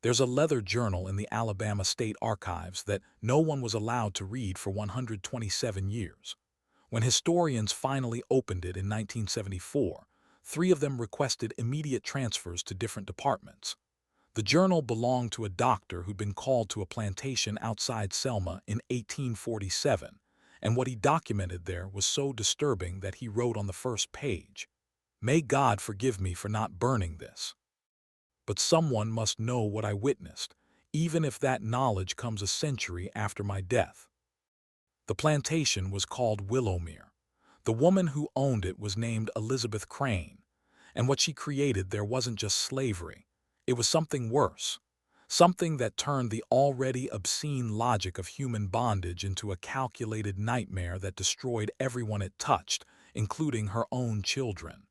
There's a leather journal in the Alabama State Archives that no one was allowed to read for 127 years. When historians finally opened it in 1974, three of them requested immediate transfers to different departments. The journal belonged to a doctor who'd been called to a plantation outside Selma in 1847, and what he documented there was so disturbing that he wrote on the first page, "May God forgive me for not burning this. But someone must know what I witnessed, even if that knowledge comes a century after my death." The plantation was called Willowmere. The woman who owned it was named Elizabeth Crane, and what she created there wasn't just slavery. It was something worse, something that turned the already obscene logic of human bondage into a calculated nightmare that destroyed everyone it touched, including her own children.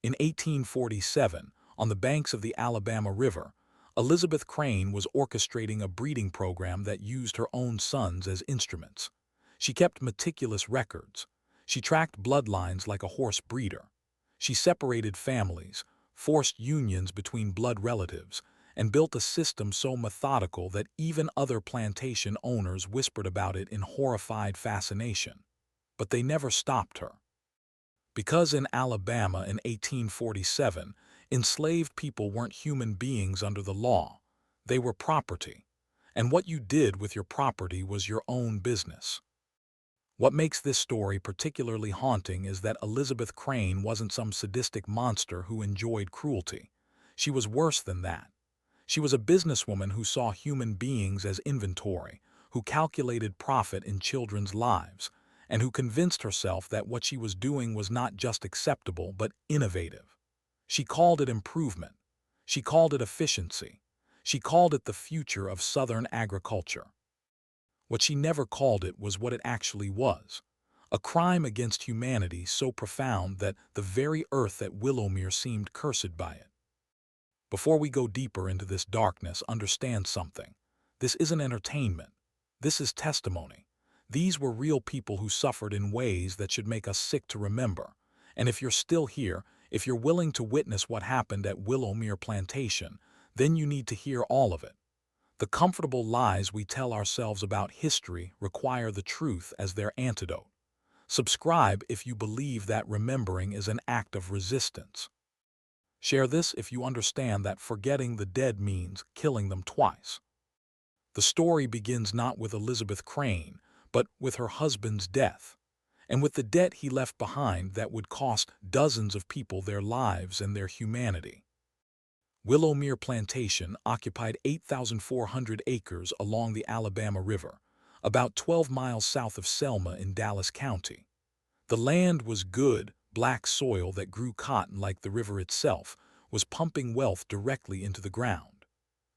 In 1847, on the banks of the Alabama River, Elizabeth Crane was orchestrating a breeding program that used her own sons as instruments. She kept meticulous records. She tracked bloodlines like a horse breeder. She separated families, forced unions between blood relatives, and built a system so methodical that even other plantation owners whispered about it in horrified fascination. But they never stopped her. Because in Alabama in 1847, enslaved people weren't human beings under the law. They were property. And what you did with your property was your own business. What makes this story particularly haunting is that Elizabeth Crane wasn't some sadistic monster who enjoyed cruelty. She was worse than that. She was a businesswoman who saw human beings as inventory, who calculated profit in children's lives, and who convinced herself that what she was doing was not just acceptable but innovative. She called it improvement. She called it efficiency. She called it the future of Southern agriculture. What she never called it was what it actually was, a crime against humanity so profound that the very earth at Willowmere seemed cursed by it. Before we go deeper into this darkness, understand something. This isn't entertainment. This is testimony. These were real people who suffered in ways that should make us sick to remember. And if you're still here, if you're willing to witness what happened at Willowmere Plantation, then you need to hear all of it. The comfortable lies we tell ourselves about history require the truth as their antidote. Subscribe if you believe that remembering is an act of resistance. Share this if you understand that forgetting the dead means killing them twice. The story begins not with Elizabeth Crane, but with her husband's death, and with the debt he left behind that would cost dozens of people their lives and their humanity. Willowmere Plantation occupied 8,400 acres along the Alabama River, about 12 miles south of Selma in Dallas County. The land was good, black soil that grew cotton like the river itself, was pumping wealth directly into the ground.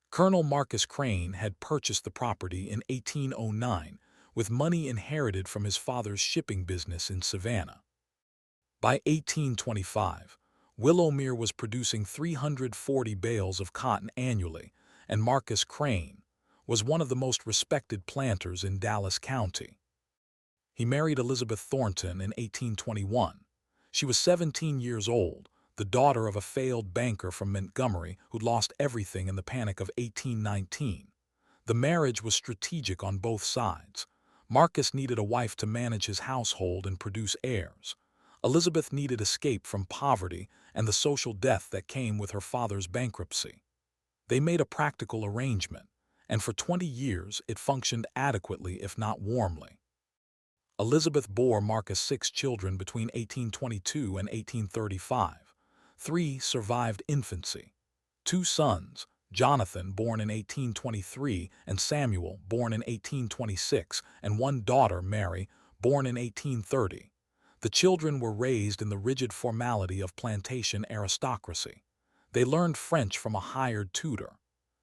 Colonel Marcus Crane had purchased the property in 1809 with money inherited from his father's shipping business in Savannah. By 1825, Willowmere was producing 340 bales of cotton annually, and Marcus Crane was one of the most respected planters in Dallas County. He married Elizabeth Thornton in 1821. She was 17 years old, the daughter of a failed banker from Montgomery who'd lost everything in the Panic of 1819. The marriage was strategic on both sides. Marcus needed a wife to manage his household and produce heirs. Elizabeth needed escape from poverty and the social death that came with her father's bankruptcy. They made a practical arrangement, and for 20 years it functioned adequately if not warmly. Elizabeth bore Marcus 6 children between 1822 and 1835. 3 survived infancy. 2 sons, Jonathan, born in 1823, and Samuel, born in 1826, and 1 daughter, Mary, born in 1830. The children were raised in the rigid formality of plantation aristocracy. They learned French from a hired tutor.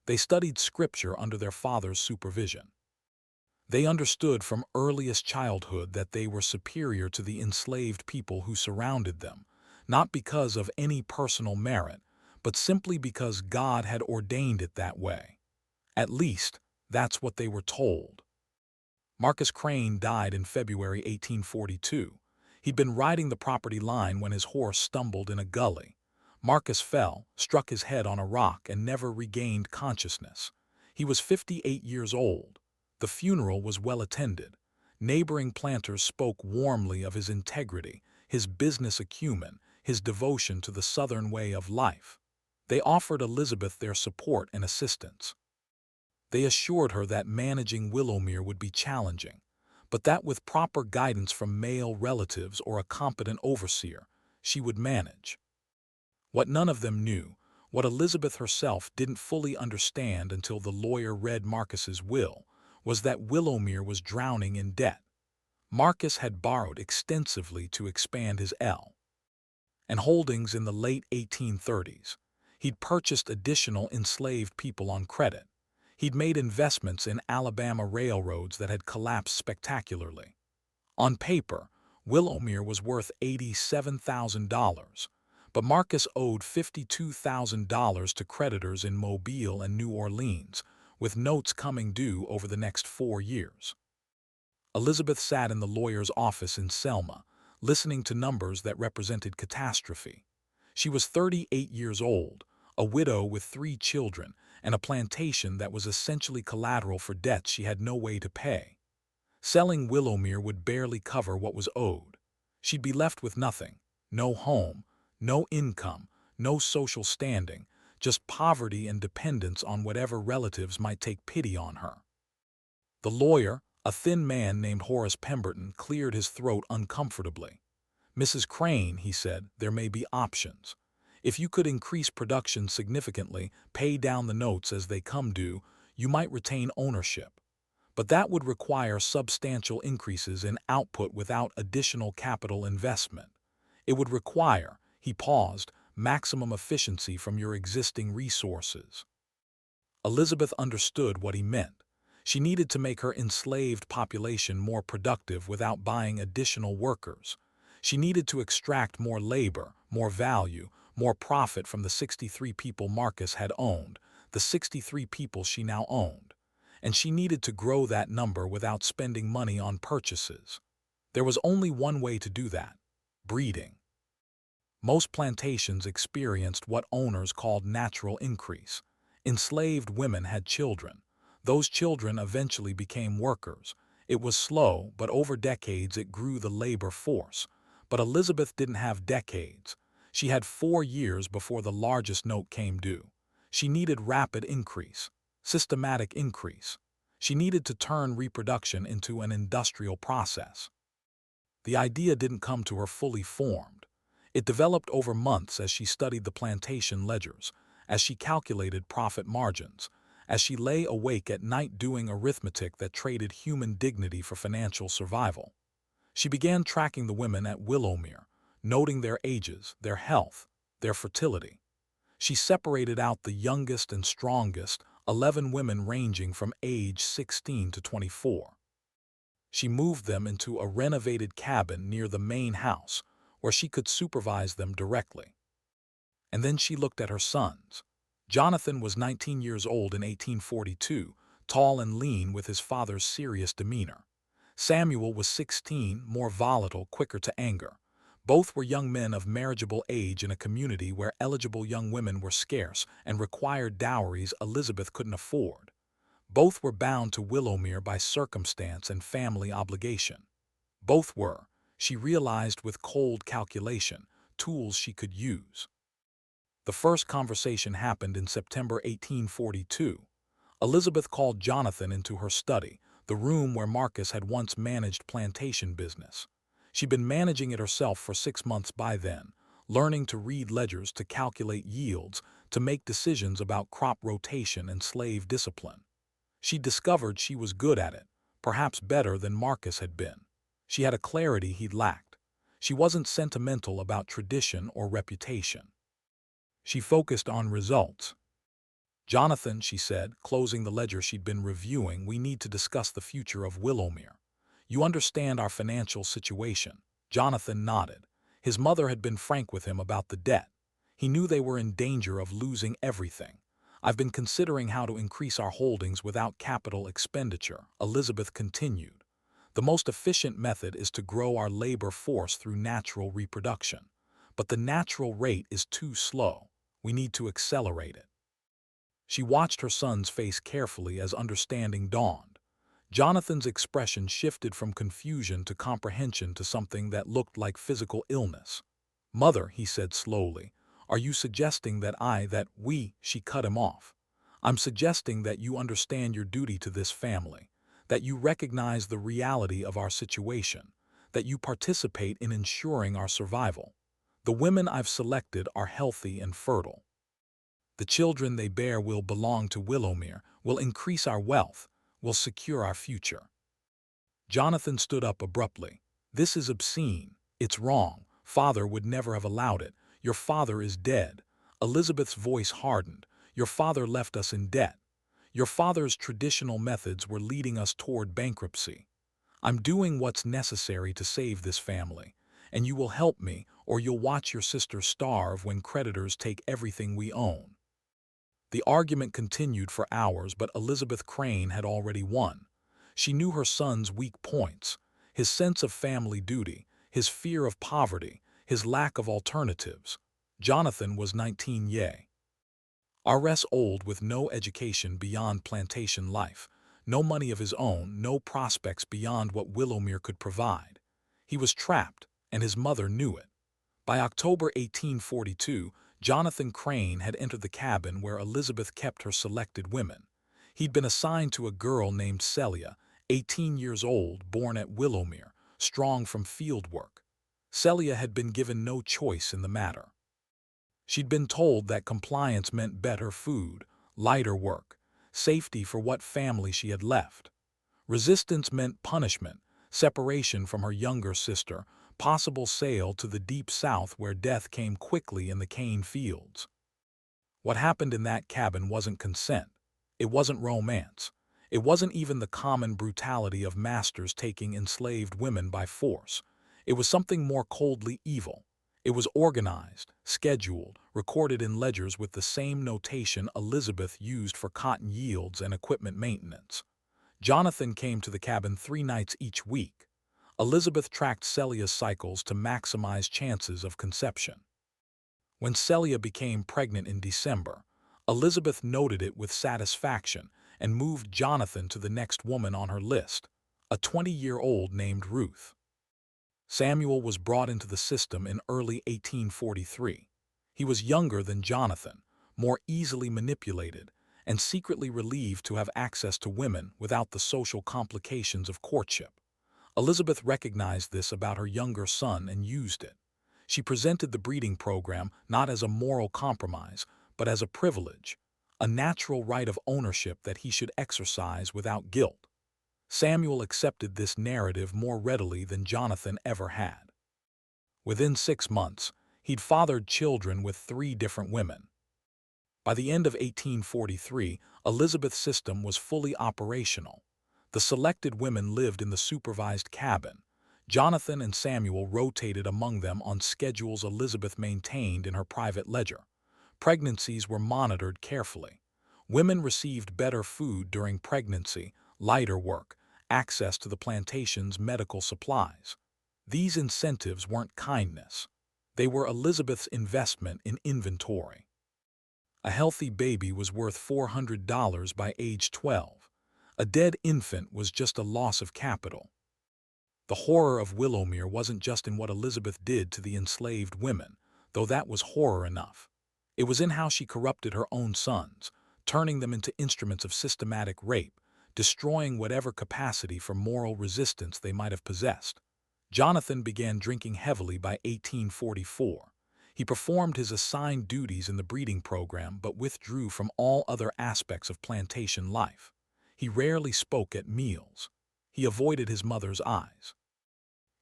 They studied scripture under their father's supervision. They understood from earliest childhood that they were superior to the enslaved people who surrounded them, not because of any personal merit, but simply because God had ordained it that way. At least, that's what they were told. Marcus Crane died in February 1842. He'd been riding the property line when his horse stumbled in a gully. Marcus fell, struck his head on a rock, and never regained consciousness. He was 58 years old. The funeral was well attended. Neighboring planters spoke warmly of his integrity, his business acumen, his devotion to the Southern way of life. They offered Elizabeth their support and assistance. They assured her that managing Willowmere would be challenging, but that with proper guidance from male relatives or a competent overseer, she would manage. What none of them knew, what Elizabeth herself didn't fully understand until the lawyer read Marcus's will, was that Willowmere was drowning in debt. Marcus had borrowed extensively to expand his and holdings in the late 1830s. He'd purchased additional enslaved people on credit. He'd made investments in Alabama railroads that had collapsed spectacularly. On paper, Willowmere was worth $87,000, but Marcus owed $52,000 to creditors in Mobile and New Orleans, with notes coming due over the next 4 years. Elizabeth sat in the lawyer's office in Selma, listening to numbers that represented catastrophe. She was 38 years old, a widow with 3 children, and a plantation that was essentially collateral for debts she had no way to pay. Selling Willowmere would barely cover what was owed. She'd be left with nothing, no home, no income, no social standing, just poverty and dependence on whatever relatives might take pity on her. The lawyer, a thin man named Horace Pemberton, cleared his throat uncomfortably. "Mrs. Crane," he said, "there may be options. If you could increase production significantly, pay down the notes as they come due, you might retain ownership. But that would require substantial increases in output without additional capital investment. It would require," he paused, "maximum efficiency from your existing resources." Elizabeth understood what he meant. She needed to make her enslaved population more productive without buying additional workers. She needed to extract more labor, more value, more profit from the 63 people Marcus had owned, the 63 people she now owned. And she needed to grow that number without spending money on purchases. There was only one way to do that: breeding. Most plantations experienced what owners called natural increase. Enslaved women had children. Those children eventually became workers. It was slow, but over decades it grew the labor force. But Elizabeth didn't have decades. She had 4 years before the largest note came due. She needed rapid increase, systematic increase. She needed to turn reproduction into an industrial process. The idea didn't come to her fully formed. It developed over months as she studied the plantation ledgers, as she calculated profit margins, as she lay awake at night doing arithmetic that traded human dignity for financial survival. She began tracking the women at Willowmere, noting their ages, their health, their fertility. She separated out the youngest and strongest, 11 women ranging from age 16 to 24. She moved them into a renovated cabin near the main house, where she could supervise them directly. And then she looked at her sons. Jonathan was 19 years old in 1842, tall and lean with his father's serious demeanor. Samuel was 16, more volatile, quicker to anger. Both were young men of marriageable age in a community where eligible young women were scarce and required dowries Elizabeth couldn't afford. Both were bound to Willowmere by circumstance and family obligation. Both were, she realized with cold calculation, tools she could use. The first conversation happened in September 1842. Elizabeth called Jonathan into her study, the room where Marcus had once managed plantation business. She'd been managing it herself for 6 months by then, learning to read ledgers, to calculate yields, to make decisions about crop rotation and slave discipline. She discovered she was good at it, perhaps better than Marcus had been. She had a clarity he'd lacked. She wasn't sentimental about tradition or reputation. She focused on results. "Jonathan," she said, closing the ledger she'd been reviewing, "we need to discuss the future of Willowmere. You understand our financial situation." Jonathan nodded. His mother had been frank with him about the debt. He knew they were in danger of losing everything. "I've been considering how to increase our holdings without capital expenditure," Elizabeth continued. "The most efficient method is to grow our labor force through natural reproduction. but the natural rate is too slow. We need to accelerate it. She watched her son's face carefully as understanding dawned. Jonathan's expression shifted from confusion to comprehension to something that looked like physical illness. "Mother," he said slowly, "are you suggesting she cut him off. "I'm suggesting that you understand your duty to this family, that you recognize the reality of our situation, that you participate in ensuring our survival. The women I've selected are healthy and fertile. The children they bear will belong to Willowmere, will increase our wealth, will secure our future." Jonathan stood up abruptly. "This is obscene. It's wrong. Father would never have allowed it. Your father is dead." Elizabeth's voice hardened. "Your father left us in debt. Your father's traditional methods were leading us toward bankruptcy. I'm doing what's necessary to save this family, and you will help me, or you'll watch your sister starve when creditors take everything we own." The argument continued for hours, but Elizabeth Crane had already won. She knew her son's weak points: his sense of family duty, his fear of poverty, his lack of alternatives. Jonathan was 19 rs old, with no education beyond plantation life, no money of his own, no prospects beyond what Willowmere could provide. He was trapped, and his mother knew it. By October 1842, Jonathan Crane had entered the cabin where Elizabeth kept her selected women. He'd been assigned to a girl named Celia, 18 years old, born at Willowmere, strong from field work. Celia had been given no choice in the matter. She'd been told that compliance meant better food, lighter work, safety for what family she had left. Resistance meant punishment, separation from her younger sister, possible sale to the deep south where death came quickly in the cane fields. What happened in that cabin wasn't consent. It wasn't romance. It wasn't even the common brutality of masters taking enslaved women by force. It was something more coldly evil. It was organized, scheduled, recorded in ledgers with the same notation Elizabeth used for cotton yields and equipment maintenance. Jonathan came to the cabin 3 nights each week. Elizabeth tracked Celia's cycles to maximize chances of conception. When Celia became pregnant in December, Elizabeth noted it with satisfaction and moved Jonathan to the next woman on her list, a 20-year-old named Ruth. Samuel was brought into the system in early 1843. He was younger than Jonathan, more easily manipulated, and secretly relieved to have access to women without the social complications of courtship. Elizabeth recognized this about her younger son and used it. She presented the breeding program not as a moral compromise, but as a privilege, a natural right of ownership that he should exercise without guilt. Samuel accepted this narrative more readily than Jonathan ever had. Within 6 months, he'd fathered children with 3 different women. By the end of 1843, Elizabeth's system was fully operational. The selected women lived in the supervised cabin. Jonathan and Samuel rotated among them on schedules Elizabeth maintained in her private ledger. Pregnancies were monitored carefully. Women received better food during pregnancy, lighter work, access to the plantation's medical supplies. These incentives weren't kindness. They were Elizabeth's investment in inventory. A healthy baby was worth $400 by age 12. A dead infant was just a loss of capital. The horror of Willowmere wasn't just in what Elizabeth did to the enslaved women, though that was horror enough. It was in how she corrupted her own sons, turning them into instruments of systematic rape, destroying whatever capacity for moral resistance they might have possessed. Jonathan began drinking heavily by 1844. He performed his assigned duties in the breeding program but withdrew from all other aspects of plantation life. He rarely spoke at meals. He avoided his mother's eyes.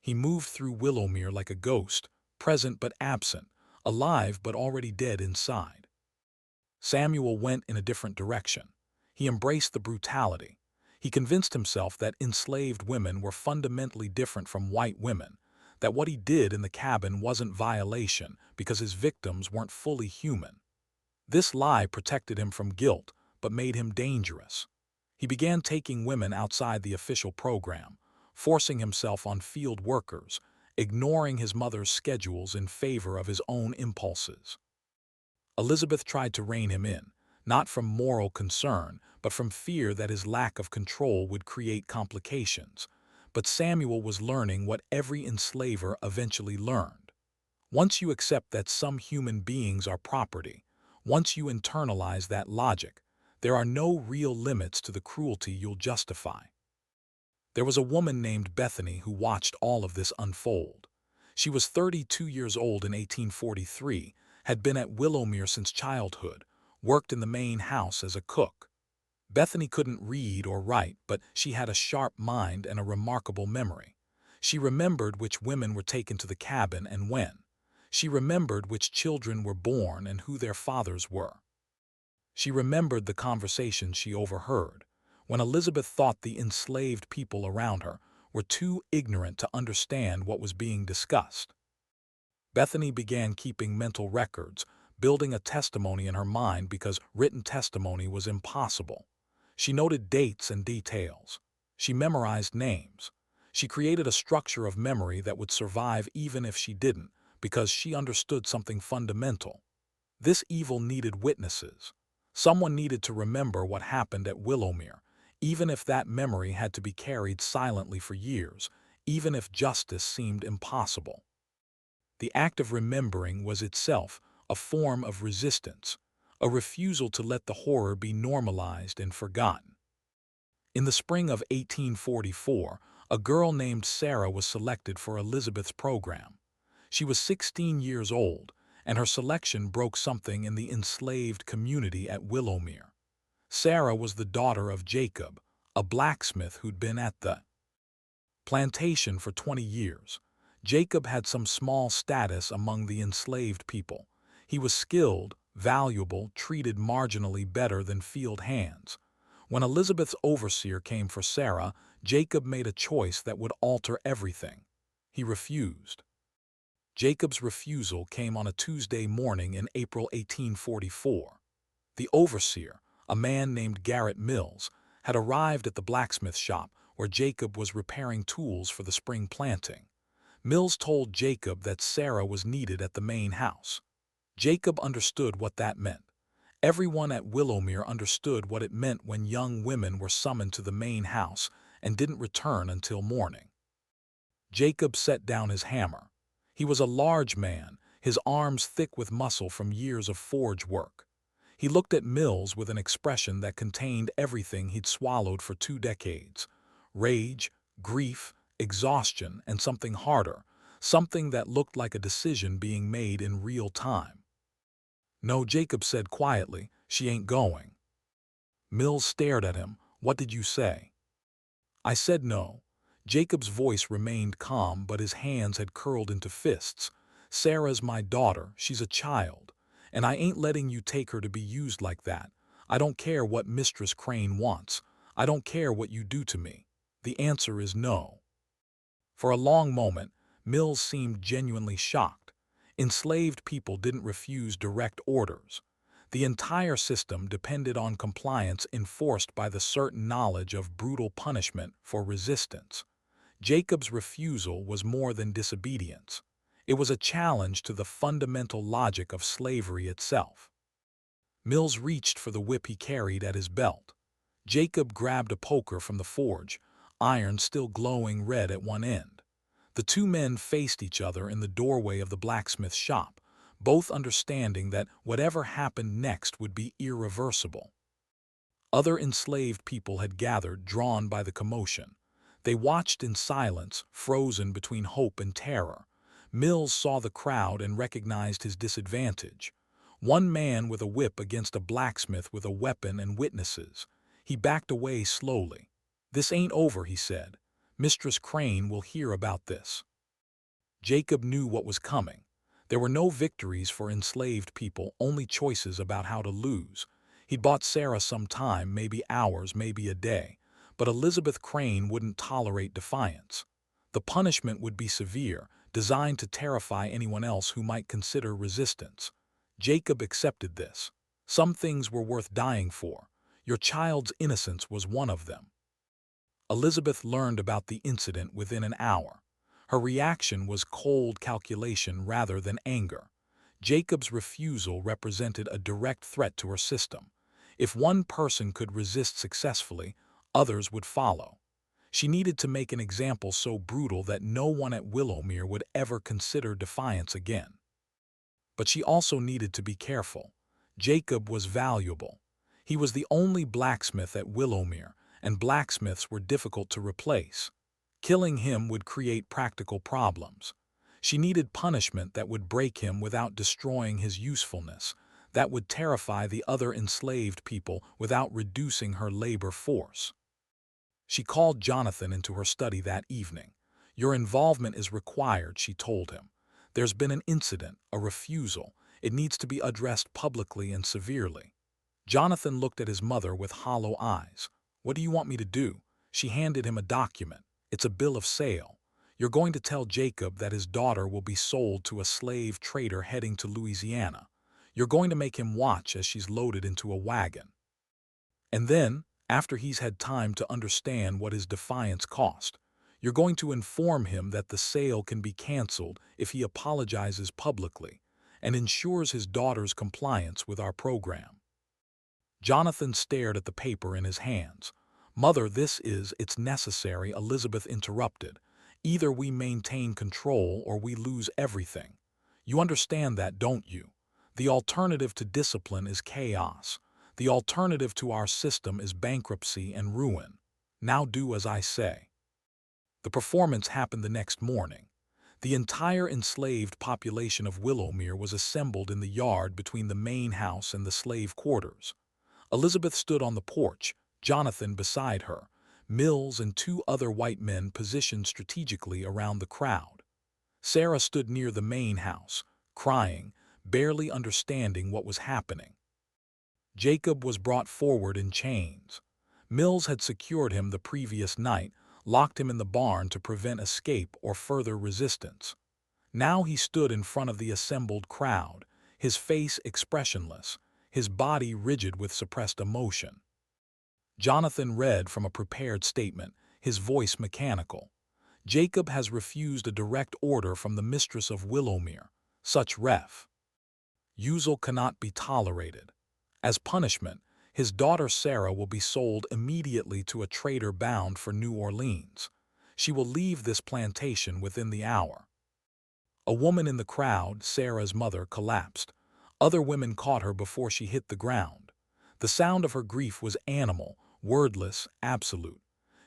He moved through Willowmere like a ghost, present but absent, alive but already dead inside. Samuel went in a different direction. He embraced the brutality. He convinced himself that enslaved women were fundamentally different from white women, that what he did in the cabin wasn't violation because his victims weren't fully human. This lie protected him from guilt, but made him dangerous. He began taking women outside the official program, forcing himself on field workers, ignoring his mother's schedules in favor of his own impulses. Elizabeth tried to rein him in, not from moral concern, but from fear that his lack of control would create complications. But Samuel was learning what every enslaver eventually learned. Once you accept that some human beings are property, once you internalize that logic, there are no real limits to the cruelty you'll justify. There was a woman named Bethany who watched all of this unfold. She was 32 years old in 1843, had been at Willowmere since childhood, worked in the main house as a cook. Bethany couldn't read or write, but she had a sharp mind and a remarkable memory. She remembered which women were taken to the cabin and when. She remembered which children were born and who their fathers were. She remembered the conversation she overheard, when Elizabeth thought the enslaved people around her were too ignorant to understand what was being discussed. Bethany began keeping mental records, building a testimony in her mind because written testimony was impossible. She noted dates and details. She memorized names. She created a structure of memory that would survive even if she didn't, because she understood something fundamental. This evil needed witnesses. Someone needed to remember what happened at Willowmere, even if that memory had to be carried silently for years, even if justice seemed impossible. The act of remembering was itself a form of resistance, a refusal to let the horror be normalized and forgotten. In the spring of 1844, a girl named Sarah was selected for Elizabeth's program. She was 16 years old, and her selection broke something in the enslaved community at Willowmere. Sarah was the daughter of Jacob, a blacksmith who'd been at the plantation for 20 years. Jacob had some small status among the enslaved people. He was skilled, valuable, treated marginally better than field hands. When Elizabeth's overseer came for Sarah, Jacob made a choice that would alter everything. He refused. Jacob's refusal came on a Tuesday morning in April 1844. The overseer, a man named Garrett Mills, had arrived at the blacksmith shop where Jacob was repairing tools for the spring planting. Mills told Jacob that Sarah was needed at the main house. Jacob understood what that meant. Everyone at Willowmere understood what it meant when young women were summoned to the main house and didn't return until morning. Jacob set down his hammer. He was a large man, his arms thick with muscle from years of forge work. He looked at Mills with an expression that contained everything he'd swallowed for 2 decades: rage, grief, exhaustion, and something harder, something that looked like a decision being made in real time. "No," Jacob said quietly, "she ain't going." Mills stared at him. "What did you say?" "I said no." Jacob's voice remained calm, but his hands had curled into fists. "Sarah's my daughter, she's a child, and I ain't letting you take her to be used like that. I don't care what Mistress Crane wants. I don't care what you do to me. The answer is no." For a long moment, Mills seemed genuinely shocked. Enslaved people didn't refuse direct orders. The entire system depended on compliance enforced by the certain knowledge of brutal punishment for resistance. Jacob's refusal was more than disobedience. It was a challenge to the fundamental logic of slavery itself. Mills reached for the whip he carried at his belt. Jacob grabbed a poker from the forge, iron still glowing red at one end. The two men faced each other in the doorway of the blacksmith's shop, both understanding that whatever happened next would be irreversible. Other enslaved people had gathered, drawn by the commotion. They watched in silence, frozen between hope and terror. Mills saw the crowd and recognized his disadvantage. One man with a whip against a blacksmith with a weapon and witnesses. He backed away slowly. "This ain't over," he said. "Mistress Crane will hear about this." Jacob knew what was coming. There were no victories for enslaved people, only choices about how to lose. He'd bought Sarah some time, maybe hours, maybe a day, but Elizabeth Crane wouldn't tolerate defiance. The punishment would be severe, designed to terrify anyone else who might consider resistance. Jacob accepted this. Some things were worth dying for. Your child's innocence was one of them. Elizabeth learned about the incident within an hour. Her reaction was cold calculation rather than anger. Jacob's refusal represented a direct threat to her system. If one person could resist successfully, others would follow. She needed to make an example so brutal that no one at Willowmere would ever consider defiance again. But she also needed to be careful. Jacob was valuable. He was the only blacksmith at Willowmere, and blacksmiths were difficult to replace. Killing him would create practical problems. She needed punishment that would break him without destroying his usefulness, that would terrify the other enslaved people without reducing her labor force. She called Jonathan into her study that evening. "Your involvement is required," she told him. "There's been an incident, a refusal. It needs to be addressed publicly and severely." Jonathan looked at his mother with hollow eyes. "What do you want me to do?" She handed him a document. "It's a bill of sale. You're going to tell Jacob that his daughter will be sold to a slave trader heading to Louisiana. You're going to make him watch as she's loaded into a wagon. And then, after he's had time to understand what his defiance cost, you're going to inform him that the sale can be canceled if he apologizes publicly and ensures his daughter's compliance with our program." Jonathan stared at the paper in his hands. "Mother, it's necessary," Elizabeth interrupted. "Either we maintain control or we lose everything. You understand that, don't you? The alternative to discipline is chaos. The alternative to our system is bankruptcy and ruin. Now do as I say." The performance happened the next morning. The entire enslaved population of Willowmere was assembled in the yard between the main house and the slave quarters. Elizabeth stood on the porch, Jonathan beside her, Mills and two other white men positioned strategically around the crowd. Sarah stood near the main house, crying, barely understanding what was happening. Jacob was brought forward in chains. Mills had secured him the previous night, locked him in the barn to prevent escape or further resistance. Now he stood in front of the assembled crowd, his face expressionless, his body rigid with suppressed emotion. Jonathan read from a prepared statement, his voice mechanical. "Jacob has refused a direct order from the mistress of Willowmere. Such refusal cannot be tolerated. As punishment, his daughter Sarah will be sold immediately to a trader bound for New Orleans. She will leave this plantation within the hour." A woman in the crowd, Sarah's mother, collapsed. Other women caught her before she hit the ground. The sound of her grief was animal, wordless, absolute.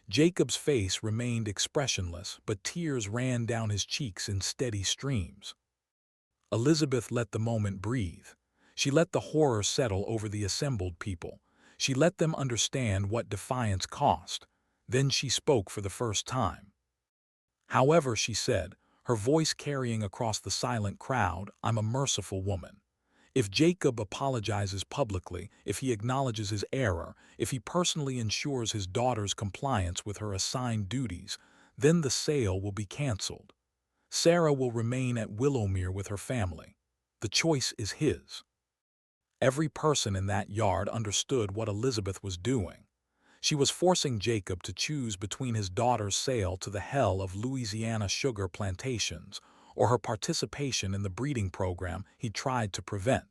Jacob's face remained expressionless, but tears ran down his cheeks in steady streams. Elizabeth let the moment breathe. She let the horror settle over the assembled people. She let them understand what defiance cost. Then she spoke for the first time. "However," she said, her voice carrying across the silent crowd, "I'm a merciful woman. If Jacob apologizes publicly, if he acknowledges his error, if he personally ensures his daughter's compliance with her assigned duties, then the sale will be canceled. Sarah will remain at Willowmere with her family. The choice is his." Every person in that yard understood what Elizabeth was doing. She was forcing Jacob to choose between his daughter's sale to the hell of Louisiana sugar plantations or her participation in the breeding program he tried to prevent.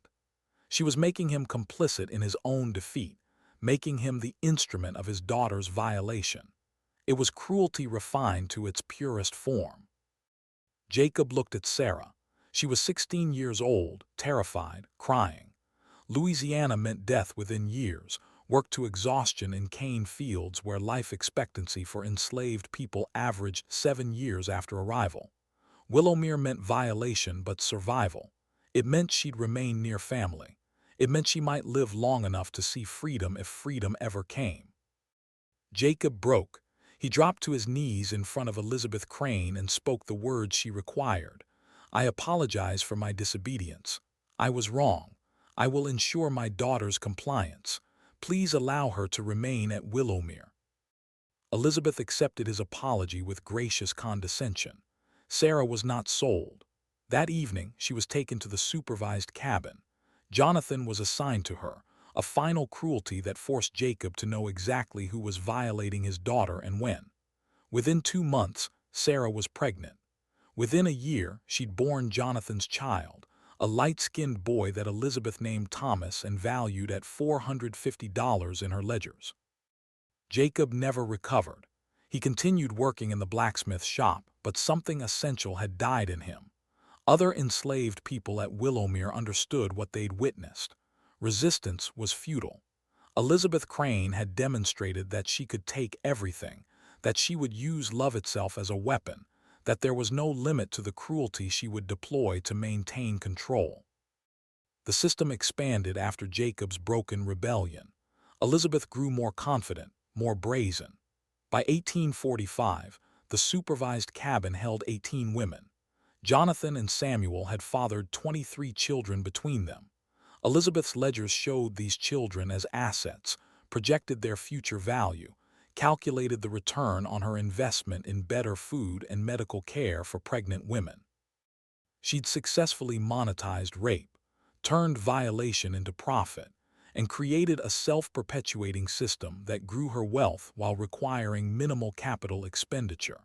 She was making him complicit in his own defeat, making him the instrument of his daughter's violation. It was cruelty refined to its purest form. Jacob looked at Sarah. She was 16 years old, terrified, crying. Louisiana meant death within years, work to exhaustion in cane fields where life expectancy for enslaved people averaged 7 years after arrival. Willowmere meant violation but survival. It meant she'd remain near family. It meant she might live long enough to see freedom if freedom ever came. Jacob broke. He dropped to his knees in front of Elizabeth Crane and spoke the words she required. "I apologize for my disobedience. I was wrong. I will ensure my daughter's compliance. Please allow her to remain at Willowmere." Elizabeth accepted his apology with gracious condescension. Sarah was not sold. That evening, she was taken to the supervised cabin. Jonathan was assigned to her, a final cruelty that forced Jacob to know exactly who was violating his daughter and when. Within 2 months, Sarah was pregnant. Within a year, she'd borne Jonathan's child, a light-skinned boy that Elizabeth named Thomas and valued at $450 in her ledgers. Jacob never recovered. He continued working in the blacksmith shop, but something essential had died in him. Other enslaved people at Willowmere understood what they'd witnessed. Resistance was futile. Elizabeth Crane had demonstrated that she could take everything, that she would use love itself as a weapon, that there was no limit to the cruelty she would deploy to maintain control. The system expanded after Jacob's broken rebellion. Elizabeth grew more confident, more brazen. By 1845, the supervised cabin held 18 women. Jonathan and Samuel had fathered 23 children between them. Elizabeth's ledgers showed these children as assets, projected their future value, calculated the return on her investment in better food and medical care for pregnant women. She'd successfully monetized rape, turned violation into profit, and created a self-perpetuating system that grew her wealth while requiring minimal capital expenditure.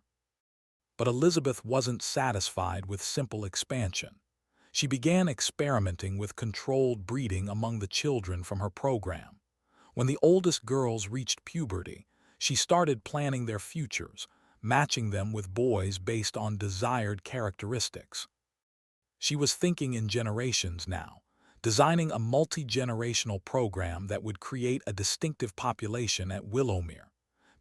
But Elizabeth wasn't satisfied with simple expansion. She began experimenting with controlled breeding among the children from her program. When the oldest girls reached puberty, she started planning their futures, matching them with boys based on desired characteristics. She was thinking in generations now, designing a multi-generational program that would create a distinctive population at Willowmere.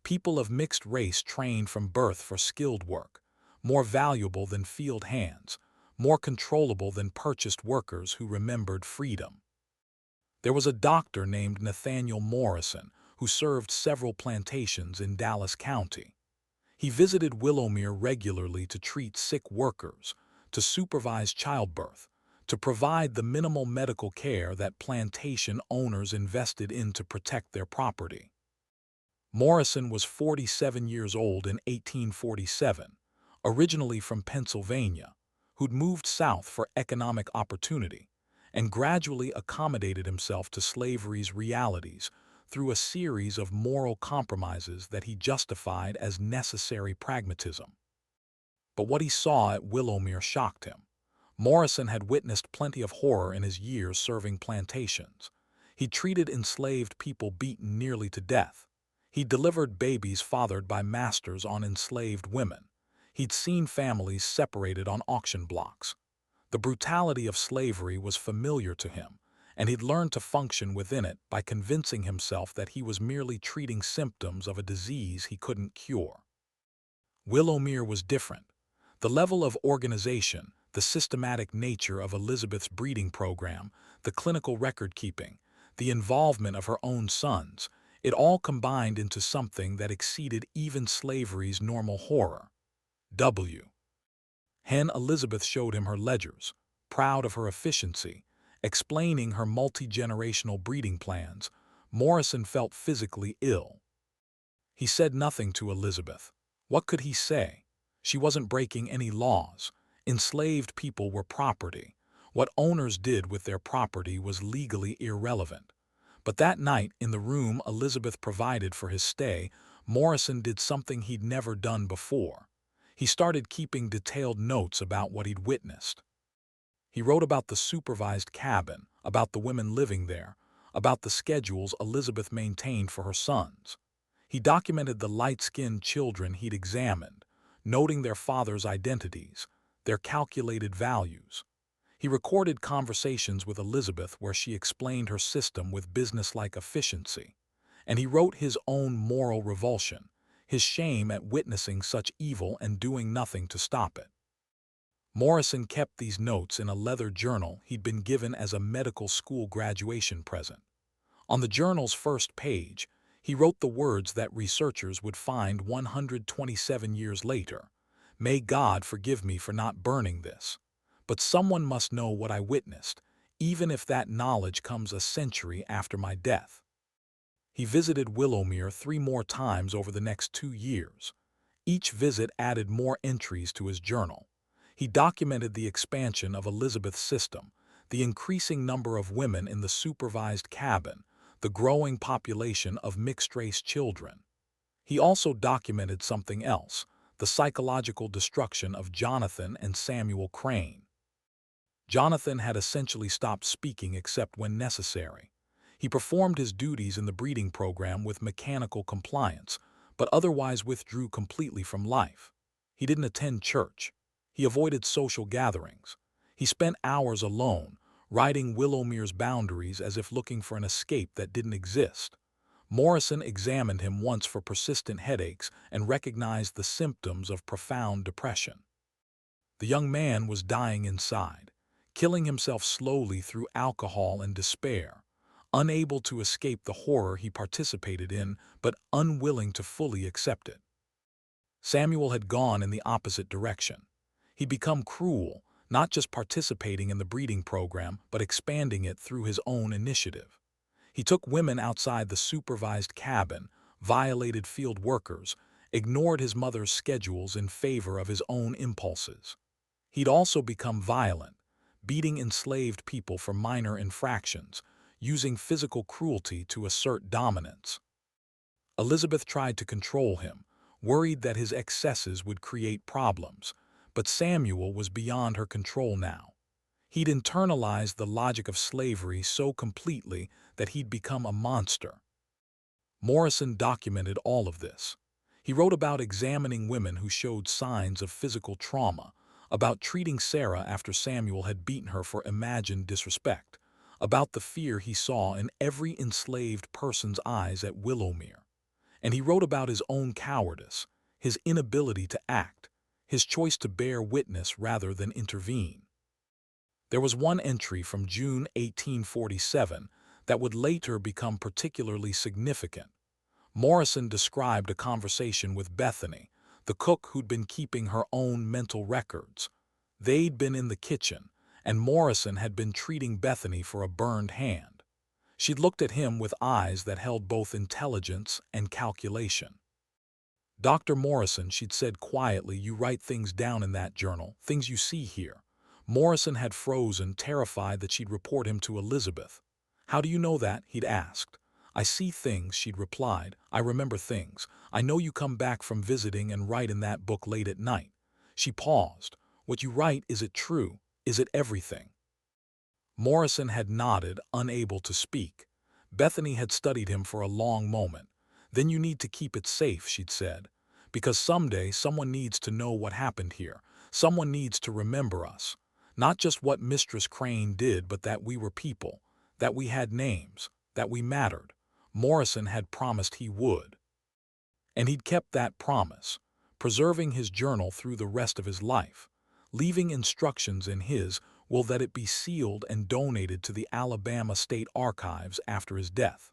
People of mixed race trained from birth for skilled work, more valuable than field hands, more controllable than purchased workers who remembered freedom. There was a doctor named Nathaniel Morrison who served several plantations in Dallas County. He visited Willowmere regularly to treat sick workers, to supervise childbirth, to provide the minimal medical care that plantation owners invested in to protect their property. Morrison was 47 years old in 1847, originally from Pennsylvania, who'd moved south for economic opportunity and gradually accommodated himself to slavery's realities through a series of moral compromises that he justified as necessary pragmatism. But what he saw at Willowmere shocked him. Morrison had witnessed plenty of horror in his years serving plantations. He'd treated enslaved people beaten nearly to death. He'd delivered babies fathered by masters on enslaved women. He'd seen families separated on auction blocks. The brutality of slavery was familiar to him, and he'd learned to function within it by convincing himself that he was merely treating symptoms of a disease he couldn't cure. Willowmere was different. The level of organization, the systematic nature of Elizabeth's breeding program, the clinical record-keeping, the involvement of her own sons, it all combined into something that exceeded even slavery's normal horror. Hen Elizabeth showed him her ledgers, proud of her efficiency, explaining her multi-generational breeding plans. Morrison felt physically ill. He said nothing to Elizabeth. What could he say? She wasn't breaking any laws. Enslaved people were property. What owners did with their property was legally irrelevant. But that night, in the room Elizabeth provided for his stay, Morrison did something he'd never done before. He started keeping detailed notes about what he'd witnessed. He wrote about the supervised cabin, about the women living there, about the schedules Elizabeth maintained for her sons. He documented the light-skinned children he'd examined, noting their fathers' identities, their calculated values. He recorded conversations with Elizabeth where she explained her system with businesslike efficiency. And he wrote his own moral revulsion, his shame at witnessing such evil and doing nothing to stop it. Morrison kept these notes in a leather journal he'd been given as a medical school graduation present. On the journal's first page, he wrote the words that researchers would find 127 years later. "May God forgive me for not burning this. But someone must know what I witnessed, even if that knowledge comes a century after my death." He visited Willowmere 3 more times over the next 2 years. Each visit added more entries to his journal. He documented the expansion of Elizabeth's system, the increasing number of women in the supervised cabin, the growing population of mixed-race children. He also documented something else, the psychological destruction of Jonathan and Samuel Crane. Jonathan had essentially stopped speaking except when necessary. He performed his duties in the breeding program with mechanical compliance, but otherwise withdrew completely from life. He didn't attend church. He avoided social gatherings. He spent hours alone, riding Willowmere's boundaries as if looking for an escape that didn't exist. Morrison examined him once for persistent headaches and recognized the symptoms of profound depression. The young man was dying inside, killing himself slowly through alcohol and despair, unable to escape the horror he participated in, but unwilling to fully accept it. Samuel had gone in the opposite direction. He'd become cruel, not just participating in the breeding program, but expanding it through his own initiative. He took women outside the supervised cabin, violated field workers, ignored his mother's schedules in favor of his own impulses. He'd also become violent, beating enslaved people for minor infractions, using physical cruelty to assert dominance. Elizabeth tried to control him, worried that his excesses would create problems, but Samuel was beyond her control now. He'd internalized the logic of slavery so completely that he'd become a monster. Morrison documented all of this. He wrote about examining women who showed signs of physical trauma, about treating Sarah after Samuel had beaten her for imagined disrespect, about the fear he saw in every enslaved person's eyes at Willowmere. And he wrote about his own cowardice, his inability to act, his choice to bear witness rather than intervene. There was one entry from June 1847 that would later become particularly significant. Morrison described a conversation with Bethany, the cook who'd been keeping her own mental records. They'd been in the kitchen, and Morrison had been treating Bethany for a burned hand. She'd looked at him with eyes that held both intelligence and calculation. "Dr. Morrison," she'd said quietly, "you write things down in that journal, things you see here." Morrison had frozen, terrified that she'd report him to Elizabeth. "How do you know that?" he'd asked. "I see things," she'd replied. "I remember things. I know you come back from visiting and write in that book late at night." She paused. "What you write, is it true? Is it everything?" Morrison had nodded, unable to speak. Bethany had studied him for a long moment. "Then you need to keep it safe," she'd said. "Because someday someone needs to know what happened here. Someone needs to remember us. Not just what Mistress Crane did, but that we were people, that we had names, that we mattered." Morrison had promised he would. And he'd kept that promise, preserving his journal through the rest of his life, leaving instructions in his will that it be sealed and donated to the Alabama State Archives after his death.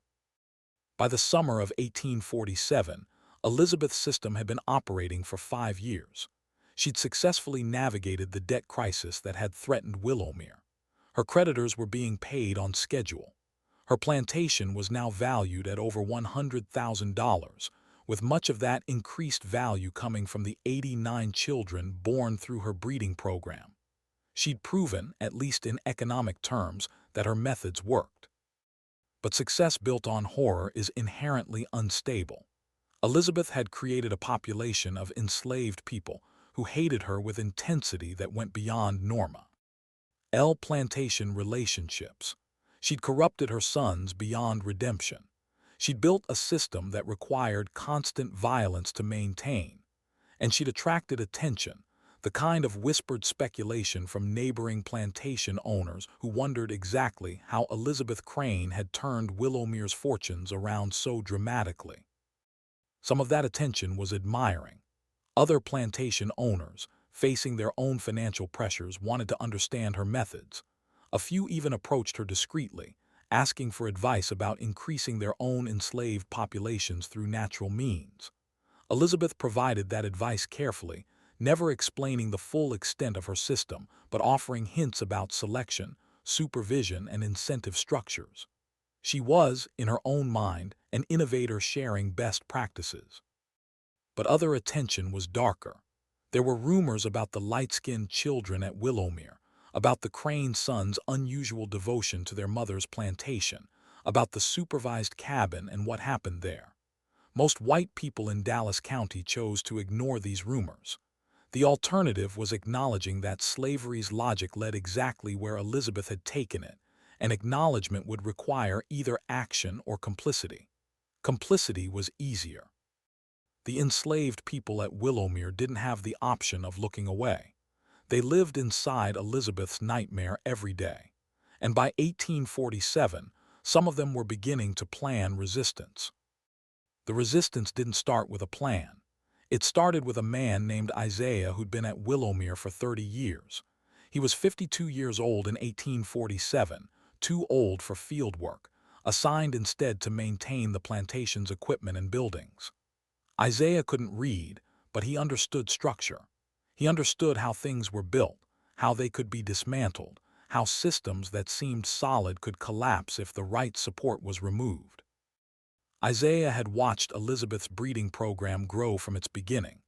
By the summer of 1847, Elizabeth's system had been operating for 5 years. She'd successfully navigated the debt crisis that had threatened Willowmere. Her creditors were being paid on schedule. Her plantation was now valued at over $100,000, with much of that increased value coming from the 89 children born through her breeding program. She'd proven, at least in economic terms, that her methods worked. But success built on horror is inherently unstable. Elizabeth had created a population of enslaved people who hated her with intensity that went beyond Norma. Plantation relationships. She'd corrupted her sons beyond redemption. She'd built a system that required constant violence to maintain. And she'd attracted attention, the kind of whispered speculation from neighboring plantation owners who wondered exactly how Elizabeth Crane had turned Willowmere's fortunes around so dramatically. Some of that attention was admiring. Other plantation owners, facing their own financial pressures, wanted to understand her methods. A few even approached her discreetly, asking for advice about increasing their own enslaved populations through natural means. Elizabeth provided that advice carefully, never explaining the full extent of her system, but offering hints about selection, supervision, and incentive structures. She was, in her own mind, an innovator sharing best practices. But other attention was darker. There were rumors about the light-skinned children at Willowmere, about the Crane sons' unusual devotion to their mother's plantation, about the supervised cabin and what happened there. Most white people in Dallas County chose to ignore these rumors. The alternative was acknowledging that slavery's logic led exactly where Elizabeth had taken it, and acknowledgement would require either action or complicity. Complicity was easier. The enslaved people at Willowmere didn't have the option of looking away. They lived inside Elizabeth's nightmare every day. And by 1847, some of them were beginning to plan resistance. The resistance didn't start with a plan. It started with a man named Isaiah who'd been at Willowmere for 30 years. He was 52 years old in 1847, too old for field work, assigned instead to maintain the plantation's equipment and buildings. Isaiah couldn't read, but he understood structure. He understood how things were built, how they could be dismantled, how systems that seemed solid could collapse if the right support was removed. Isaiah had watched Elizabeth's breeding program grow from its beginning.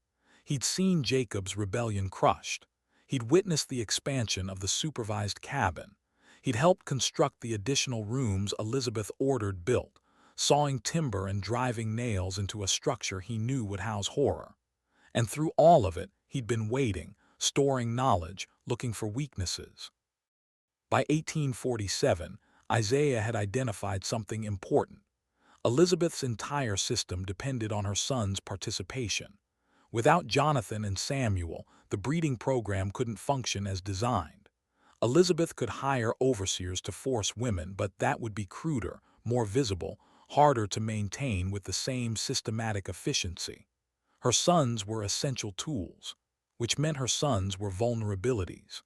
He'd seen Jacob's rebellion crushed. He'd witnessed the expansion of the supervised cabin. He'd helped construct the additional rooms Elizabeth ordered built, sawing timber and driving nails into a structure he knew would house horror. And through all of it, he'd been waiting, storing knowledge, looking for weaknesses. By 1847, Isaiah had identified something important. Elizabeth's entire system depended on her son's participation. Without Jonathan and Samuel, the breeding program couldn't function as designed. Elizabeth could hire overseers to force women, but that would be cruder, more visible, harder to maintain with the same systematic efficiency. Her sons were essential tools, which meant her sons were vulnerabilities.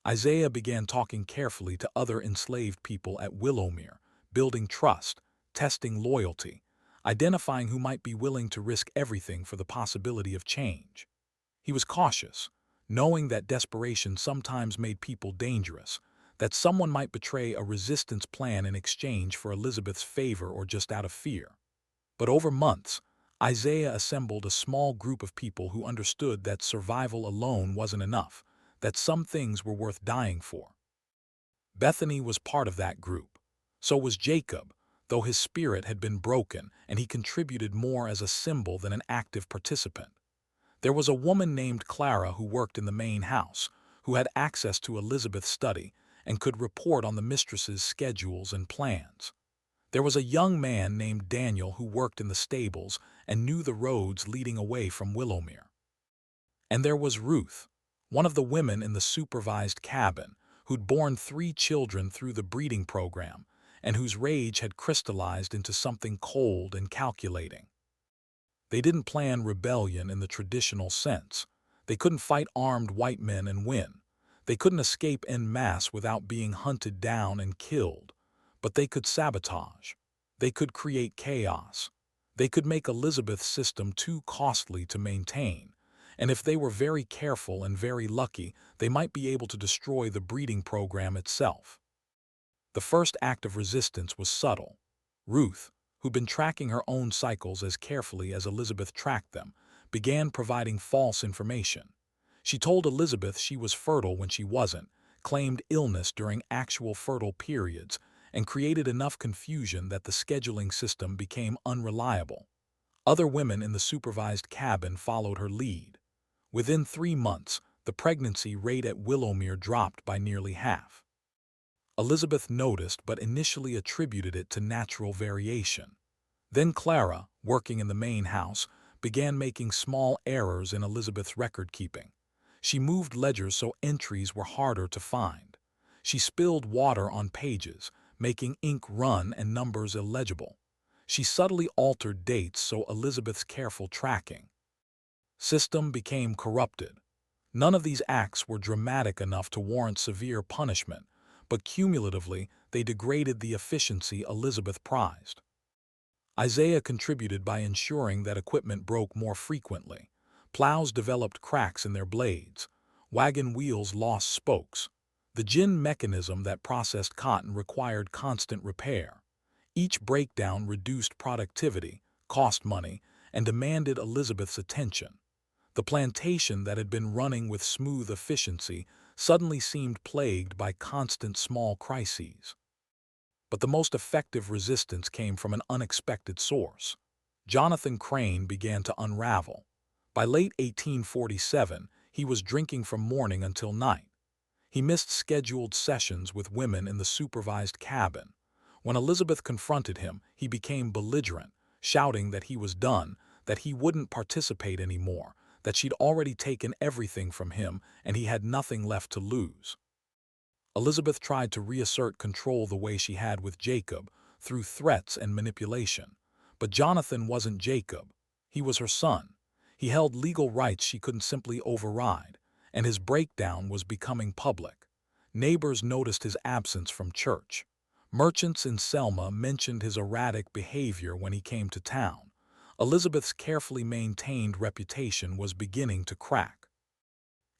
Isaiah began talking carefully to other enslaved people at Willowmere, building trust, testing loyalty, identifying who might be willing to risk everything for the possibility of change. He was cautious, knowing that desperation sometimes made people dangerous, that someone might betray a resistance plan in exchange for Elizabeth's favor or just out of fear. But over months, Isaiah assembled a small group of people who understood that survival alone wasn't enough, that some things were worth dying for. Bethany was part of that group. So was Jacob, though his spirit had been broken and he contributed more as a symbol than an active participant. There was a woman named Clara who worked in the main house, who had access to Elizabeth's study and could report on the mistress's schedules and plans. There was a young man named Daniel who worked in the stables and knew the roads leading away from Willowmere. And there was Ruth, one of the women in the supervised cabin, who'd borne 3 children through the breeding program and whose rage had crystallized into something cold and calculating. They didn't plan rebellion in the traditional sense. They couldn't fight armed white men and win. They couldn't escape en masse without being hunted down and killed. But they could sabotage. They could create chaos. They could make Elizabeth's system too costly to maintain. And if they were very careful and very lucky, they might be able to destroy the breeding program itself. The first act of resistance was subtle. Ruth, who'd been tracking her own cycles as carefully as Elizabeth tracked them, began providing false information. She told Elizabeth she was fertile when she wasn't, claimed illness during actual fertile periods, and created enough confusion that the scheduling system became unreliable. Other women in the supervised cabin followed her lead. Within 3 months, the pregnancy rate at Willowmere dropped by nearly half. Elizabeth noticed but initially attributed it to natural variation. Then Clara, working in the main house, began making small errors in Elizabeth's record-keeping. She moved ledgers so entries were harder to find. She spilled water on pages, making ink run and numbers illegible. She subtly altered dates so Elizabeth's careful tracking system became corrupted. None of these acts were dramatic enough to warrant severe punishment, but cumulatively they degraded the efficiency Elizabeth prized. Isaiah contributed by ensuring that equipment broke more frequently. Plows developed cracks in their blades. Wagon wheels lost spokes. The gin mechanism that processed cotton required constant repair. Each breakdown reduced productivity, cost money, and demanded Elizabeth's attention. The plantation that had been running with smooth efficiency suddenly seemed plagued by constant small crises. But the most effective resistance came from an unexpected source. Jonathan Crane began to unravel. By late 1847, he was drinking from morning until night. He missed scheduled sessions with women in the supervised cabin. When Elizabeth confronted him, he became belligerent, shouting that he was done, that he wouldn't participate anymore, that she'd already taken everything from him and he had nothing left to lose. Elizabeth tried to reassert control the way she had with Jacob, through threats and manipulation. But Jonathan wasn't Jacob. He was her son. He held legal rights she couldn't simply override, and his breakdown was becoming public. Neighbors noticed his absence from church. Merchants in Selma mentioned his erratic behavior when he came to town. Elizabeth's carefully maintained reputation was beginning to crack.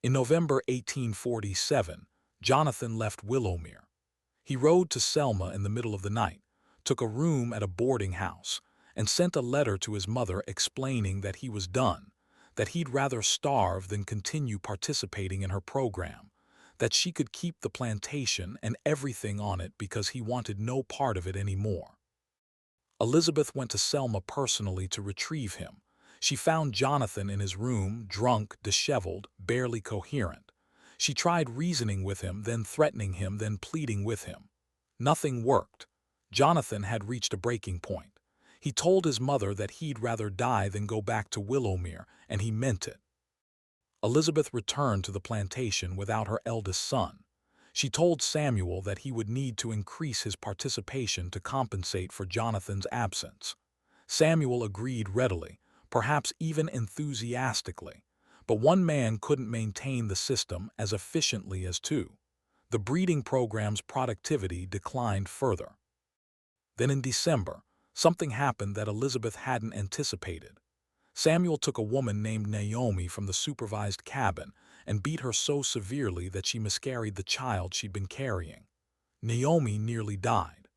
In November 1847, Jonathan left Willowmere. He rode to Selma in the middle of the night, took a room at a boarding house, and sent a letter to his mother explaining that he was done, that he'd rather starve than continue participating in her program, that she could keep the plantation and everything on it because he wanted no part of it anymore. Elizabeth went to Selma personally to retrieve him. She found Jonathan in his room, drunk, disheveled, barely coherent. She tried reasoning with him, then threatening him, then pleading with him. Nothing worked. Jonathan had reached a breaking point. He told his mother that he'd rather die than go back to Willowmere, and he meant it. Elizabeth returned to the plantation without her eldest son. She told Samuel that he would need to increase his participation to compensate for Jonathan's absence. Samuel agreed readily, perhaps even enthusiastically. But one man couldn't maintain the system as efficiently as two. The breeding program's productivity declined further. Then in December, something happened that Elizabeth hadn't anticipated. Samuel took a woman named Naomi from the supervised cabin and beat her so severely that she miscarried the child she'd been carrying. Naomi nearly died.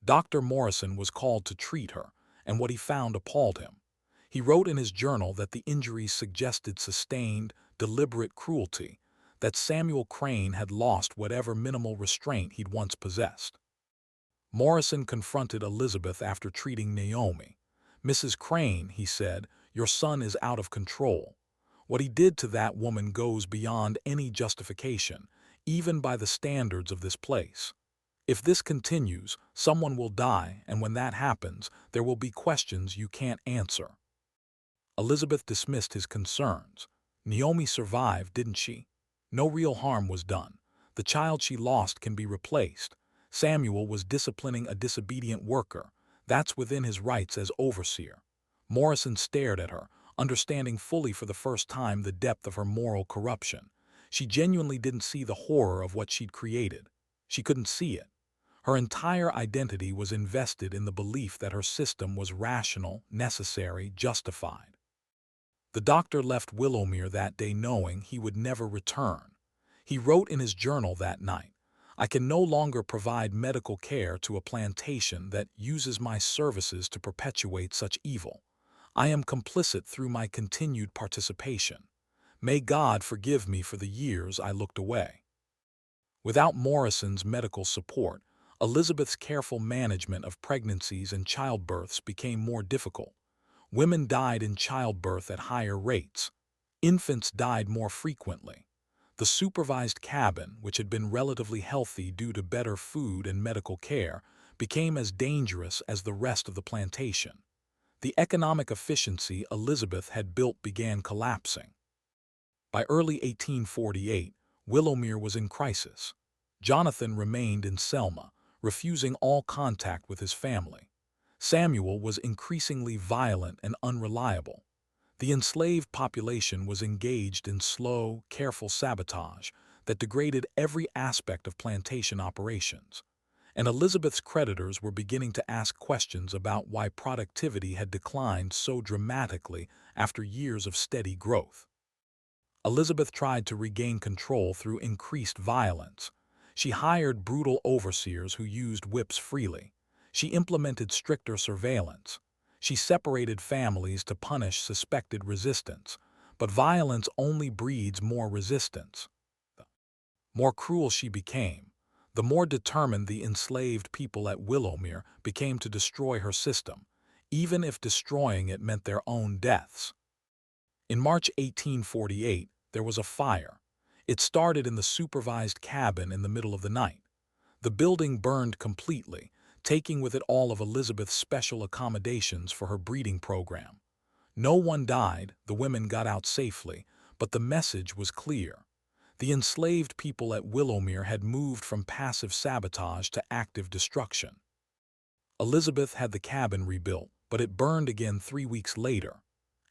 Dr. Morrison was called to treat her, and what he found appalled him. He wrote in his journal that the injuries suggested sustained, deliberate cruelty, that Samuel Crane had lost whatever minimal restraint he'd once possessed. Morrison confronted Elizabeth after treating Naomi. "Mrs. Crane," he said, "your son is out of control. What he did to that woman goes beyond any justification, even by the standards of this place. If this continues, someone will die, and when that happens, there will be questions you can't answer." Elizabeth dismissed his concerns. Naomi survived, didn't she? No real harm was done. The child she lost can be replaced. Samuel was disciplining a disobedient worker. That's within his rights as overseer. Morrison stared at her, understanding fully for the first time the depth of her moral corruption. She genuinely didn't see the horror of what she'd created. She couldn't see it. Her entire identity was invested in the belief that her system was rational, necessary, justified. The doctor left Willowmere that day knowing he would never return. He wrote in his journal that night, "I can no longer provide medical care to a plantation that uses my services to perpetuate such evil. I am complicit through my continued participation. May God forgive me for the years I looked away." Without Morrison's medical support, Elizabeth's careful management of pregnancies and childbirths became more difficult. Women died in childbirth at higher rates. Infants died more frequently. The supervised cabin, which had been relatively healthy due to better food and medical care, became as dangerous as the rest of the plantation. The economic efficiency Elizabeth had built began collapsing. By early 1848, Willowmere was in crisis. Jonathan remained in Selma, refusing all contact with his family. Samuel was increasingly violent and unreliable. The enslaved population was engaged in slow, careful sabotage that degraded every aspect of plantation operations. And Elizabeth's creditors were beginning to ask questions about why productivity had declined so dramatically after years of steady growth. Elizabeth tried to regain control through increased violence. She hired brutal overseers who used whips freely. She implemented stricter surveillance. She separated families to punish suspected resistance. But violence only breeds more resistance. The more cruel she became, the more determined the enslaved people at Willowmere became to destroy her system. even if destroying it meant their own deaths. In March 1848, there was a fire. It started in the supervised cabin in the middle of the night. The building burned completely, taking with it all of Elizabeth's special accommodations for her breeding program. No one died, the women got out safely, but the message was clear. The enslaved people at Willowmere had moved from passive sabotage to active destruction. Elizabeth had the cabin rebuilt, but it burned again 3 weeks later.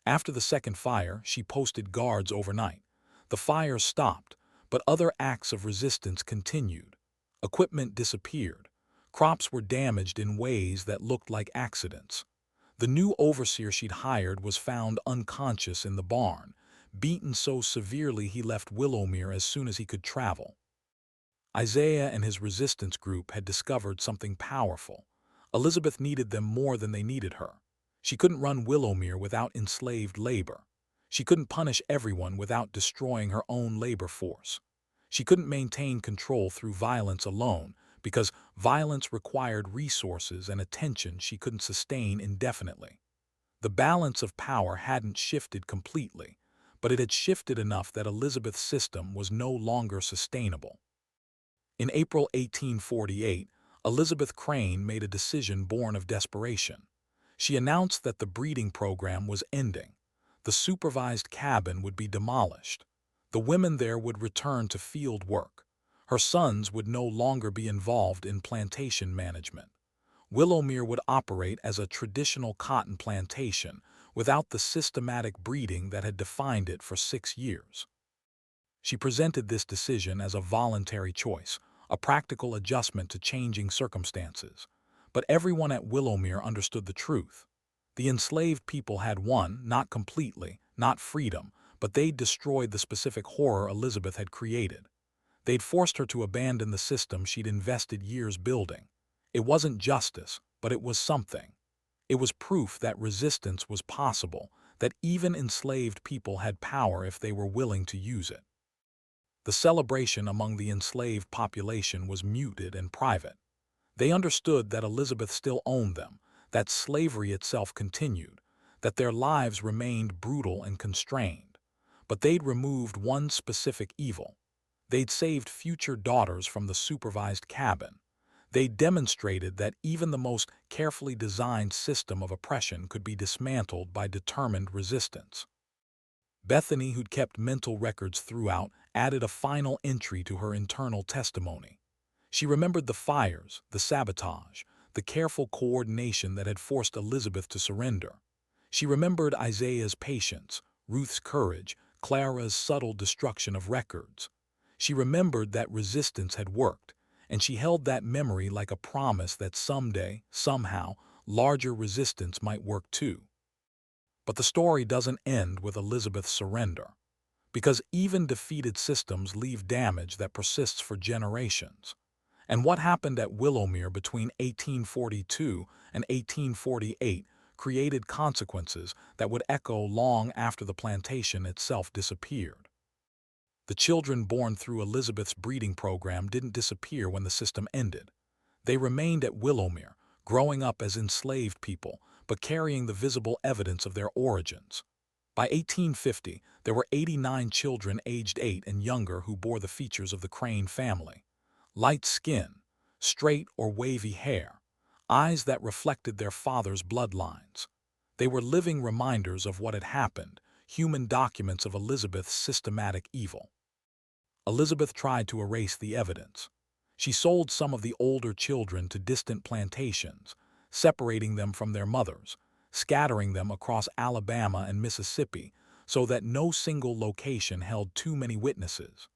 After the second fire, she posted guards overnight. The fire stopped, but other acts of resistance continued. Equipment disappeared. Crops were damaged in ways that looked like accidents. The new overseer she'd hired was found unconscious in the barn, beaten so severely he left Willowmere as soon as he could travel. Isaiah and his resistance group had discovered something powerful. Elizabeth needed them more than they needed her. She couldn't run Willowmere without enslaved labor. She couldn't punish everyone without destroying her own labor force. She couldn't maintain control through violence alone, because violence required resources and attention she couldn't sustain indefinitely. The balance of power hadn't shifted completely, but it had shifted enough that Elizabeth's system was no longer sustainable. In April 1848, Elizabeth Crane made a decision born of desperation. She announced that the breeding program was ending. The supervised cabin would be demolished. The women there would return to field work. Her sons would no longer be involved in plantation management. Willowmere would operate as a traditional cotton plantation without the systematic breeding that had defined it for 6 years. She presented this decision as a voluntary choice, a practical adjustment to changing circumstances. But everyone at Willowmere understood the truth. The enslaved people had won, not completely, not freedom, but they'd destroyed the specific horror Elizabeth had created. They'd forced her to abandon the system she'd invested years building. It wasn't justice, but it was something. It was proof that resistance was possible, that even enslaved people had power if they were willing to use it. The celebration among the enslaved population was muted and private. They understood that Elizabeth still owned them, that slavery itself continued, that their lives remained brutal and constrained. But they'd removed one specific evil. They'd saved future daughters from the supervised cabin. They demonstrated that even the most carefully designed system of oppression could be dismantled by determined resistance. Bethany, who'd kept mental records throughout, added a final entry to her internal testimony. She remembered the fires, the sabotage, the careful coordination that had forced Elizabeth to surrender. She remembered Isaiah's patience, Ruth's courage, Clara's subtle destruction of records. She remembered that resistance had worked, and she held that memory like a promise that someday, somehow, larger resistance might work too. But the story doesn't end with Elizabeth's surrender, because even defeated systems leave damage that persists for generations. And what happened at Willowmere between 1842 and 1848 created consequences that would echo long after the plantation itself disappeared. The children born through Elizabeth's breeding program didn't disappear when the system ended. They remained at Willowmere, growing up as enslaved people, but carrying the visible evidence of their origins. By 1850, there were 89 children aged 8 and younger who bore the features of the Crane family. Light skin, straight or wavy hair, eyes that reflected their father's bloodlines. They were living reminders of what had happened, human documents of Elizabeth's systematic evil. Elizabeth tried to erase the evidence. She sold some of the older children to distant plantations, separating them from their mothers, scattering them across Alabama and Mississippi so that no single location held too many witnesses.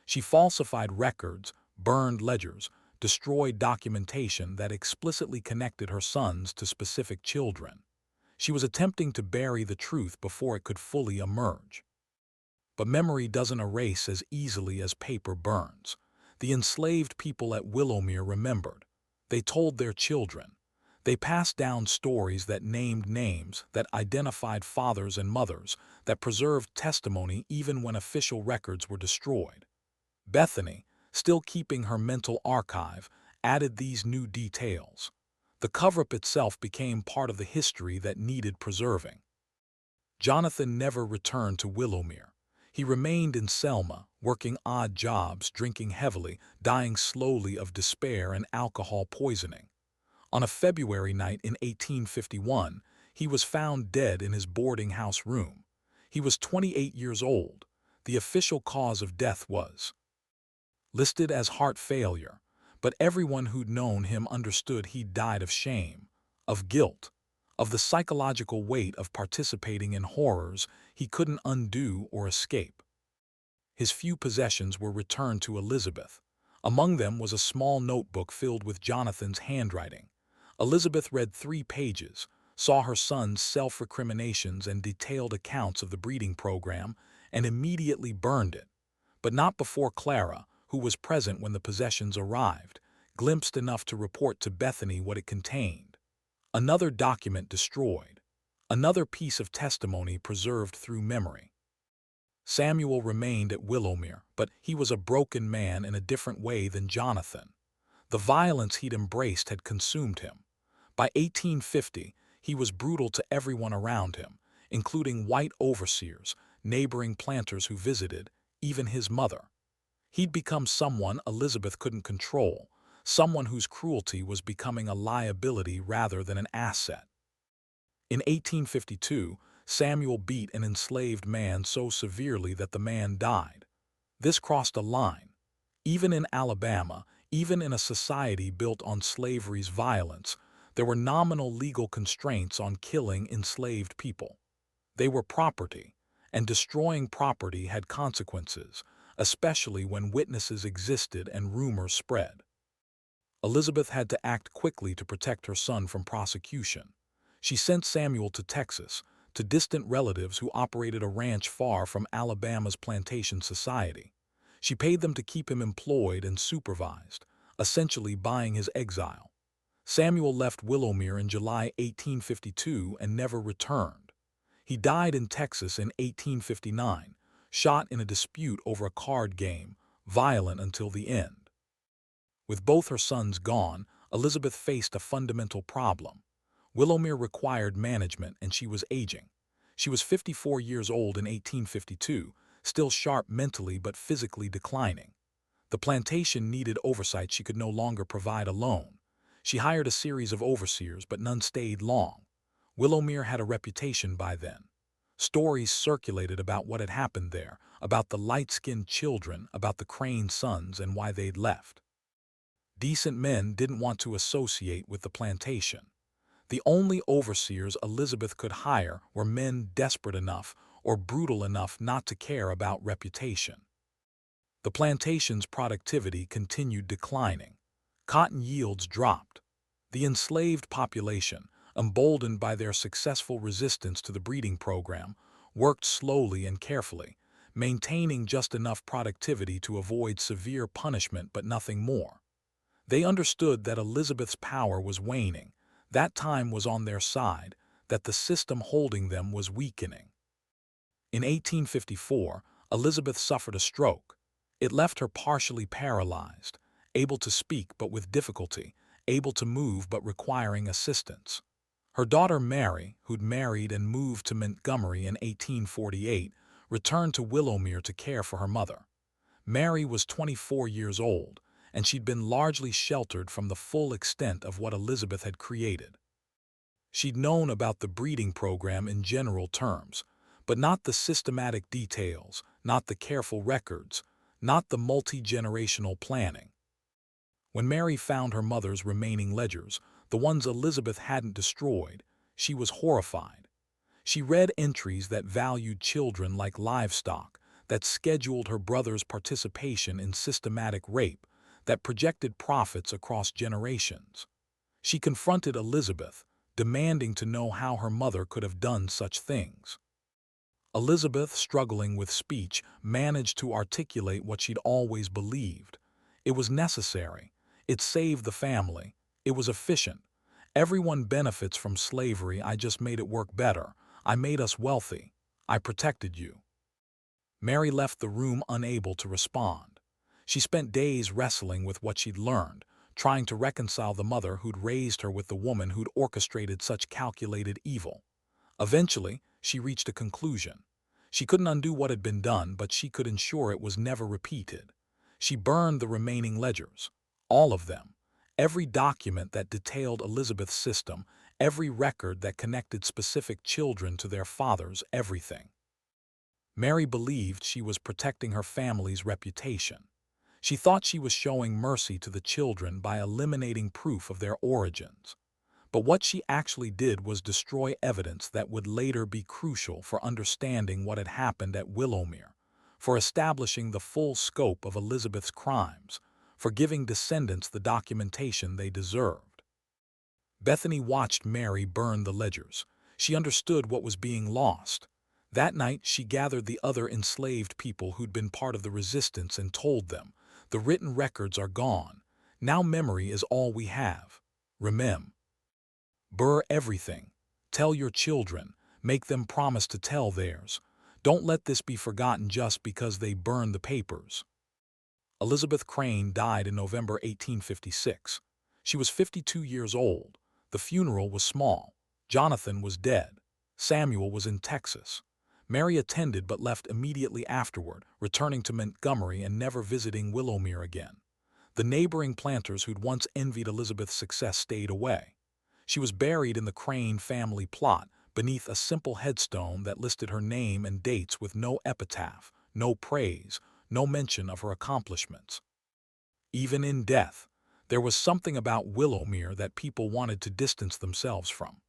She falsified records, burned ledgers, destroyed documentation that explicitly connected her sons to specific children. She was attempting to bury the truth before it could fully emerge. But memory doesn't erase as easily as paper burns. The enslaved people at Willowmere remembered. They told their children. They passed down stories that named names, that identified fathers and mothers, that preserved testimony even when official records were destroyed. Bethany, still keeping her mental archive, added these new details. The cover-up itself became part of the history that needed preserving. Jonathan never returned to Willowmere. He remained in Selma, working odd jobs, drinking heavily, dying slowly of despair and alcohol poisoning. On a February night in 1851, he was found dead in his boarding house room. He was 28 years old. The official cause of death was listed as heart failure, but everyone who'd known him understood he'd died of shame, of guilt, of the psychological weight of participating in horrors he couldn't undo or escape. His few possessions were returned to Elizabeth. Among them was a small notebook filled with Jonathan's handwriting. Elizabeth read 3 pages, saw her son's self-recriminations and detailed accounts of the breeding program, and immediately burned it. But not before Clara, who was present when the possessions arrived, glimpsed enough to report to Bethany what it contained. Another document destroyed. Another piece of testimony preserved through memory. Samuel remained at Willowmere, but he was a broken man in a different way than Jonathan. The violence he'd embraced had consumed him. By 1850, he was brutal to everyone around him, including white overseers, neighboring planters who visited, even his mother. He'd become someone Elizabeth couldn't control, someone whose cruelty was becoming a liability rather than an asset. In 1852, Samuel beat an enslaved man so severely that the man died. This crossed a line. Even in Alabama, even in a society built on slavery's violence, there were nominal legal constraints on killing enslaved people. They were property, and destroying property had consequences, especially when witnesses existed and rumors spread. Elizabeth had to act quickly to protect her son from prosecution. She sent Samuel to Texas, to distant relatives who operated a ranch far from Alabama's Plantation society. She paid them to keep him employed and supervised, essentially buying his exile. Samuel left Willowmere in July 1852 and never returned. He died in Texas in 1859, shot in a dispute over a card game, violent until the end. With both her sons gone, Elizabeth faced a fundamental problem. Willowmere required management and she was aging. She was 54 years old in 1852, still sharp mentally but physically declining. The plantation needed oversight she could no longer provide alone. She hired a series of overseers, but none stayed long. Willowmere had a reputation by then. Stories circulated about what had happened there, about the light-skinned children, about the Crane sons and why they'd left. Decent men didn't want to associate with the plantation. The only overseers Elizabeth could hire were men desperate enough or brutal enough not to care about reputation. The plantation's productivity continued declining. Cotton yields dropped. The enslaved population, emboldened by their successful resistance to the breeding program, worked slowly and carefully, maintaining just enough productivity to avoid severe punishment but nothing more. They understood that Elizabeth's power was waning, that time was on their side, that the system holding them was weakening. In 1854, Elizabeth suffered a stroke. It left her partially paralyzed, able to speak but with difficulty, able to move but requiring assistance. Her daughter Mary, who'd married and moved to Montgomery in 1848, returned to Willowmere to care for her mother. Mary was 24 years old, and she'd been largely sheltered from the full extent of what Elizabeth had created. She'd known about the breeding program in general terms, but not the systematic details, not the careful records, not the multi-generational planning. When Mary found her mother's remaining ledgers, the ones Elizabeth hadn't destroyed, she was horrified. She read entries that valued children like livestock, that scheduled her brother's participation in systematic rape, that projected profits across generations. She confronted Elizabeth, demanding to know how her mother could have done such things. Elizabeth, struggling with speech, managed to articulate what she'd always believed. It was necessary. It saved the family. It was efficient. Everyone benefits from slavery. I just made it work better. I made us wealthy. I protected you. Mary left the room unable to respond. She spent days wrestling with what she'd learned, trying to reconcile the mother who'd raised her with the woman who'd orchestrated such calculated evil. Eventually, she reached a conclusion. She couldn't undo what had been done, but she could ensure it was never repeated. She burned the remaining ledgers, all of them, every document that detailed Elizabeth's system, every record that connected specific children to their fathers, everything. Mary believed she was protecting her family's reputation. She thought she was showing mercy to the children by eliminating proof of their origins. But what she actually did was destroy evidence that would later be crucial for understanding what had happened at Willowmere, for establishing the full scope of Elizabeth's crimes, for giving descendants the documentation they deserved. Bethany watched Mary burn the ledgers. She understood what was being lost. That night, she gathered the other enslaved people who'd been part of the resistance and told them, "The written records are gone. Now memory is all we have. Remember. Burr everything. Tell your children. Make them promise to tell theirs. Don't let this be forgotten just because they burned the papers." Elizabeth Crane died in November 1856. She was 52 years old. The funeral was small. Jonathan was dead. Samuel was in Texas. Mary attended but left immediately afterward, returning to Montgomery and never visiting Willowmere again. The neighboring planters who'd once envied Elizabeth's success stayed away. She was buried in the Crane family plot, beneath a simple headstone that listed her name and dates with no epitaph, no praise, no mention of her accomplishments. Even in death, there was something about Willowmere that people wanted to distance themselves from.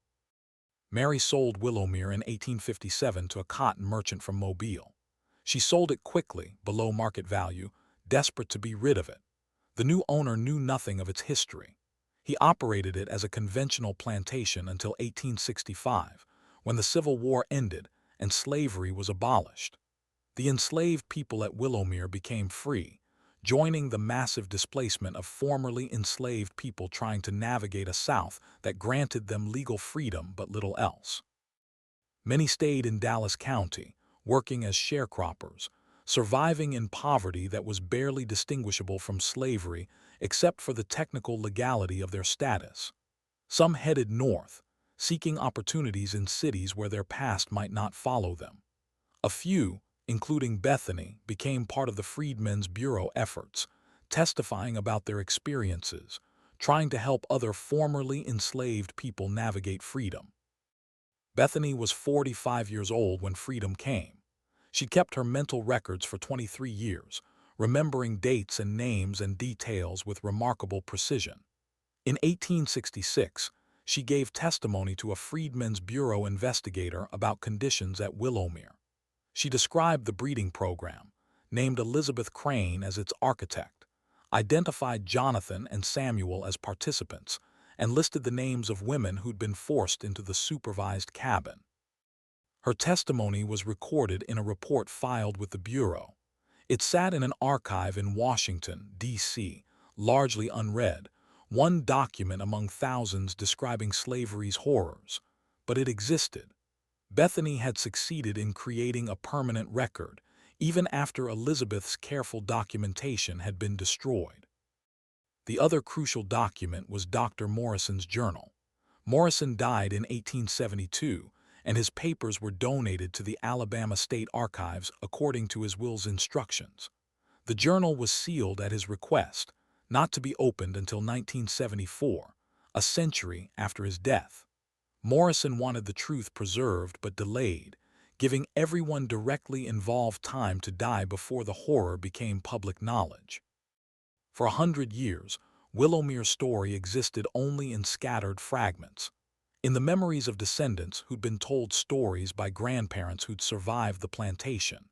Mary sold Willowmere in 1857 to a cotton merchant from Mobile. She sold it quickly, below market value, desperate to be rid of it. The new owner knew nothing of its history. He operated it as a conventional plantation until 1865, when the Civil War ended and slavery was abolished. The enslaved people at Willowmere became free, joining the massive displacement of formerly enslaved people trying to navigate a South that granted them legal freedom but little else. Many stayed in Dallas County, working as sharecroppers, surviving in poverty that was barely distinguishable from slavery except for the technical legality of their status. Some headed north, seeking opportunities in cities where their past might not follow them. A few, including Bethany, became part of the Freedmen's Bureau efforts, testifying about their experiences, trying to help other formerly enslaved people navigate freedom. Bethany was 45 years old when freedom came. She kept her mental records for 23 years, remembering dates and names and details with remarkable precision. In 1866, she gave testimony to a Freedmen's Bureau investigator about conditions at Willowmere. She described the breeding program, named Elizabeth Crane as its architect, identified Jonathan and Samuel as participants, and listed the names of women who'd been forced into the supervised cabin. Her testimony was recorded in a report filed with the Bureau. It sat in an archive in Washington, D.C., largely unread, one document among thousands describing slavery's horrors. But it existed. Bethany had succeeded in creating a permanent record, even after Elizabeth's careful documentation had been destroyed. The other crucial document was Dr. Morrison's journal. Morrison died in 1872, and his papers were donated to the Alabama State Archives according to his will's instructions. The journal was sealed at his request, not to be opened until 1974, a century after his death. Morrison wanted the truth preserved but delayed, giving everyone directly involved time to die before the horror became public knowledge. For 100 years, Willowmere's story existed only in scattered fragments, in the memories of descendants who'd been told stories by grandparents who'd survived the plantation,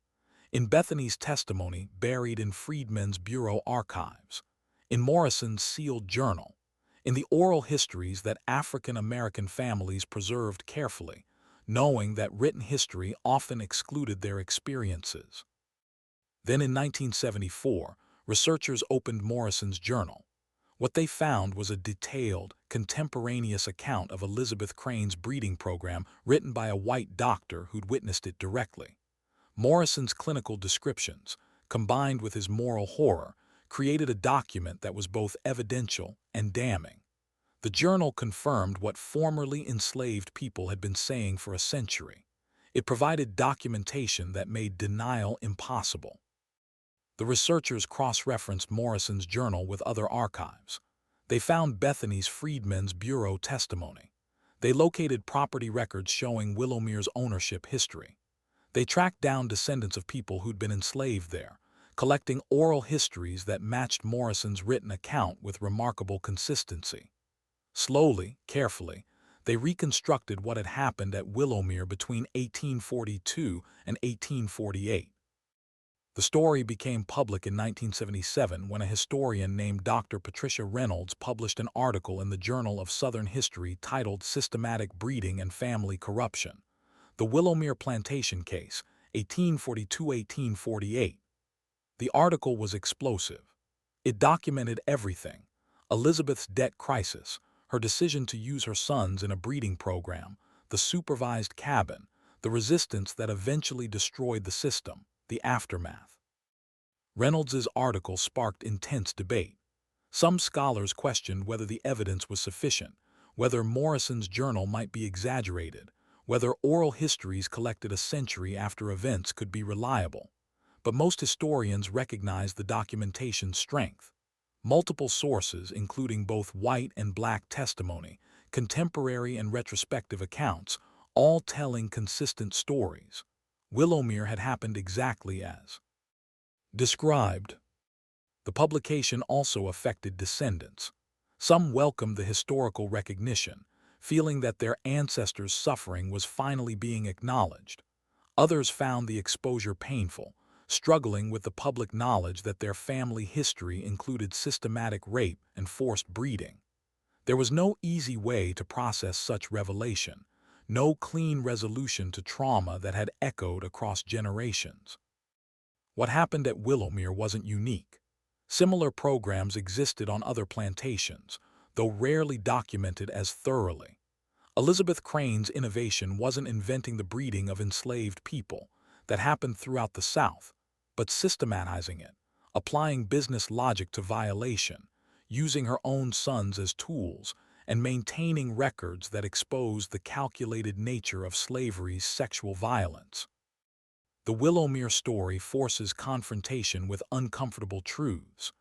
in Bethany's testimony buried in Freedmen's Bureau archives, in Morrison's sealed journal, in the oral histories that African American families preserved carefully, knowing that written history often excluded their experiences. Then in 1974, researchers opened Morrison's journal. What they found was a detailed, contemporaneous account of Elizabeth Crane's breeding program written by a white doctor who'd witnessed it directly. Morrison's clinical descriptions, combined with his moral horror, created a document that was both evidential and damning. The journal confirmed what formerly enslaved people had been saying for a century. It provided documentation that made denial impossible. The researchers cross-referenced Morrison's journal with other archives. They found Bethany's Freedmen's Bureau testimony. They located property records showing Willowmere's ownership history. They tracked down descendants of people who'd been enslaved there, collecting oral histories that matched Morrison's written account with remarkable consistency. Slowly, carefully, they reconstructed what had happened at Willowmere between 1842 and 1848. The story became public in 1977 when a historian named Dr. Patricia Reynolds published an article in the Journal of Southern History titled Systematic Breeding and Family Corruption: The Willowmere Plantation Case, 1842-1848. The article was explosive. It documented everything: Elizabeth's debt crisis, her decision to use her sons in a breeding program, the supervised cabin, the resistance that eventually destroyed the system, the aftermath. Reynolds's article sparked intense debate. Some scholars questioned whether the evidence was sufficient, whether Morrison's journal might be exaggerated, whether oral histories collected a century after events could be reliable. But most historians recognized the documentation's strength. Multiple sources, including both white and black testimony, contemporary and retrospective accounts, all telling consistent stories. Willowmere had happened exactly as described. The publication also affected descendants. Some welcomed the historical recognition, feeling that their ancestors' suffering was finally being acknowledged. Others found the exposure painful, struggling with the public knowledge that their family history included systematic rape and forced breeding. There was no easy way to process such revelation, no clean resolution to trauma that had echoed across generations. What happened at Willowmere wasn't unique. Similar programs existed on other plantations, though rarely documented as thoroughly. Elizabeth Crane's innovation wasn't inventing the breeding of enslaved people that happened throughout the South, but systematizing it, applying business logic to violation, using her own sons as tools, and maintaining records that exposed the calculated nature of slavery's sexual violence. The Willowmere story forces confrontation with uncomfortable truths.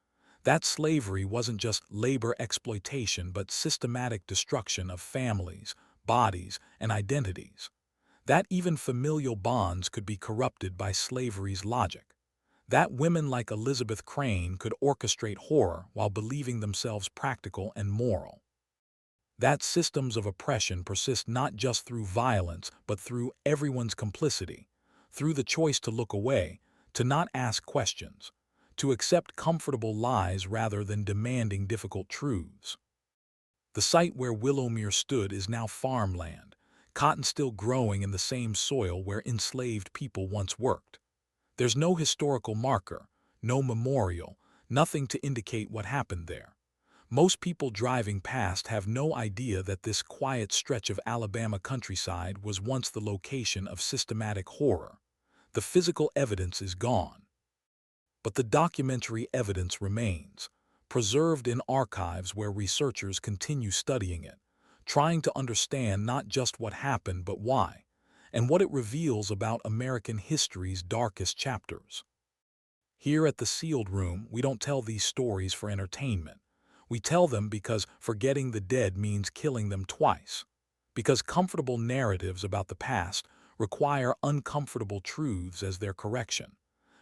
That slavery wasn't just labor exploitation but systematic destruction of families, bodies, and identities. That even familial bonds could be corrupted by slavery's logic. That women like Elizabeth Crane could orchestrate horror while believing themselves practical and moral. That systems of oppression persist not just through violence but through everyone's complicity, through the choice to look away, to not ask questions, to accept comfortable lies rather than demanding difficult truths. The site where Willowmere stood is now farmland, cotton still growing in the same soil where enslaved people once worked. There's no historical marker, no memorial, nothing to indicate what happened there. Most people driving past have no idea that this quiet stretch of Alabama countryside was once the location of systematic horror. The physical evidence is gone. But the documentary evidence remains, preserved in archives where researchers continue studying it, trying to understand not just what happened but why, and what it reveals about American history's darkest chapters. Here at the Sealed Room, we don't tell these stories for entertainment. We tell them because forgetting the dead means killing them twice. Because comfortable narratives about the past require uncomfortable truths as their correction.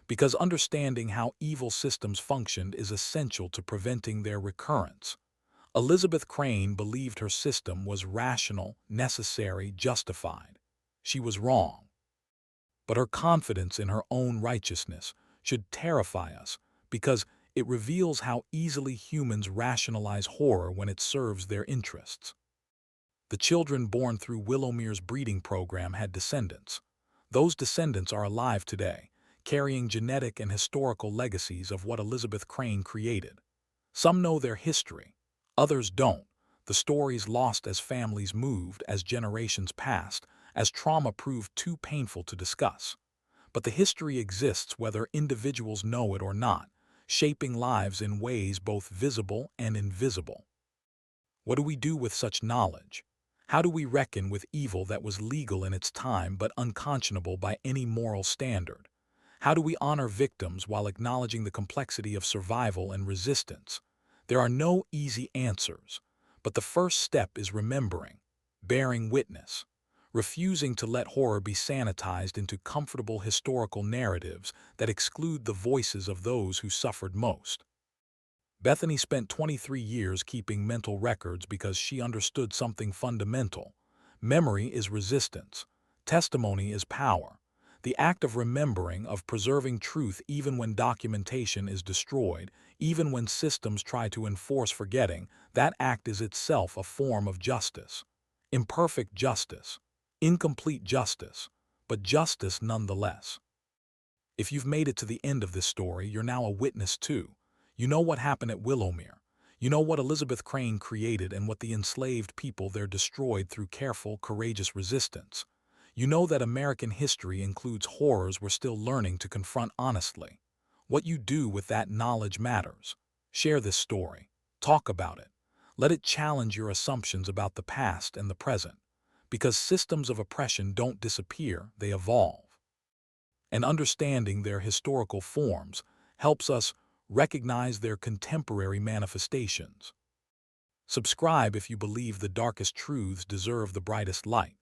Because understanding how evil systems functioned is essential to preventing their recurrence. Elizabeth Crane believed her system was rational, necessary, justified. She was wrong. But her confidence in her own righteousness should terrify us because it reveals how easily humans rationalize horror when it serves their interests. The children born through Willowmere's breeding program had descendants. Those descendants are alive today, carrying genetic and historical legacies of what Elizabeth Crane created. Some know their history, others don't. The stories lost as families moved, as generations passed, as trauma proved too painful to discuss. But the history exists whether individuals know it or not, shaping lives in ways both visible and invisible. What do we do with such knowledge? How do we reckon with evil that was legal in its time but unconscionable by any moral standard? How do we honor victims while acknowledging the complexity of survival and resistance? There are no easy answers, but the first step is remembering, bearing witness, refusing to let horror be sanitized into comfortable historical narratives that exclude the voices of those who suffered most. Bethany spent 23 years keeping mental records because she understood something fundamental. Memory is resistance. Testimony is power. The act of remembering, of preserving truth even when documentation is destroyed, even when systems try to enforce forgetting, that act is itself a form of justice. Imperfect justice. Incomplete justice. But justice nonetheless. If you've made it to the end of this story, you're now a witness too. You know what happened at Willowmere. You know what Elizabeth Crane created and what the enslaved people there destroyed through careful, courageous resistance. You know that American history includes horrors we're still learning to confront honestly. What you do with that knowledge matters. Share this story. Talk about it. Let it challenge your assumptions about the past and the present. Because systems of oppression don't disappear, they evolve. And understanding their historical forms helps us recognize their contemporary manifestations. Subscribe if you believe the darkest truths deserve the brightest light.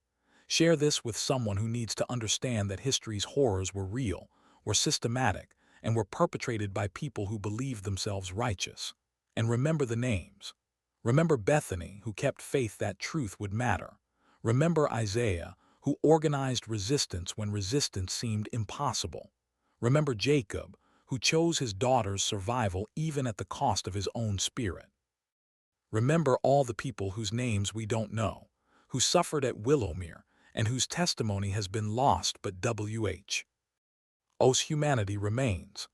Share this with someone who needs to understand that history's horrors were real, were systematic, and were perpetrated by people who believed themselves righteous. And remember the names. Remember Bethany, who kept faith that truth would matter. Remember Isaiah, who organized resistance when resistance seemed impossible. Remember Jacob, who chose his daughter's survival even at the cost of his own spirit. Remember all the people whose names we don't know, who suffered at Willowmere, and whose testimony has been lost but humanity remains.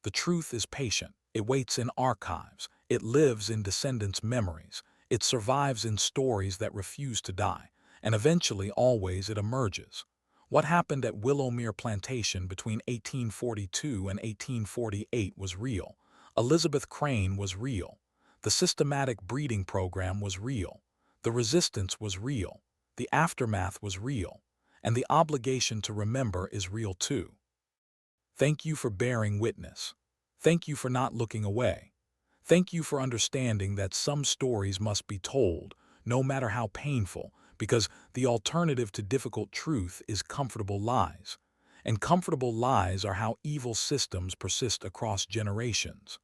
The truth is patient. It waits in archives. It lives in descendants' memories. It survives in stories that refuse to die. And eventually, always, it emerges. What happened at Willowmere Plantation between 1842 and 1848 was real. Elizabeth Crane was real. The systematic breeding program was real. The resistance was real. The aftermath was real. And the obligation to remember is real too. Thank you for bearing witness. Thank you for not looking away. Thank you for understanding that some stories must be told, no matter how painful, because the alternative to difficult truth is comfortable lies. And comfortable lies are how evil systems persist across generations.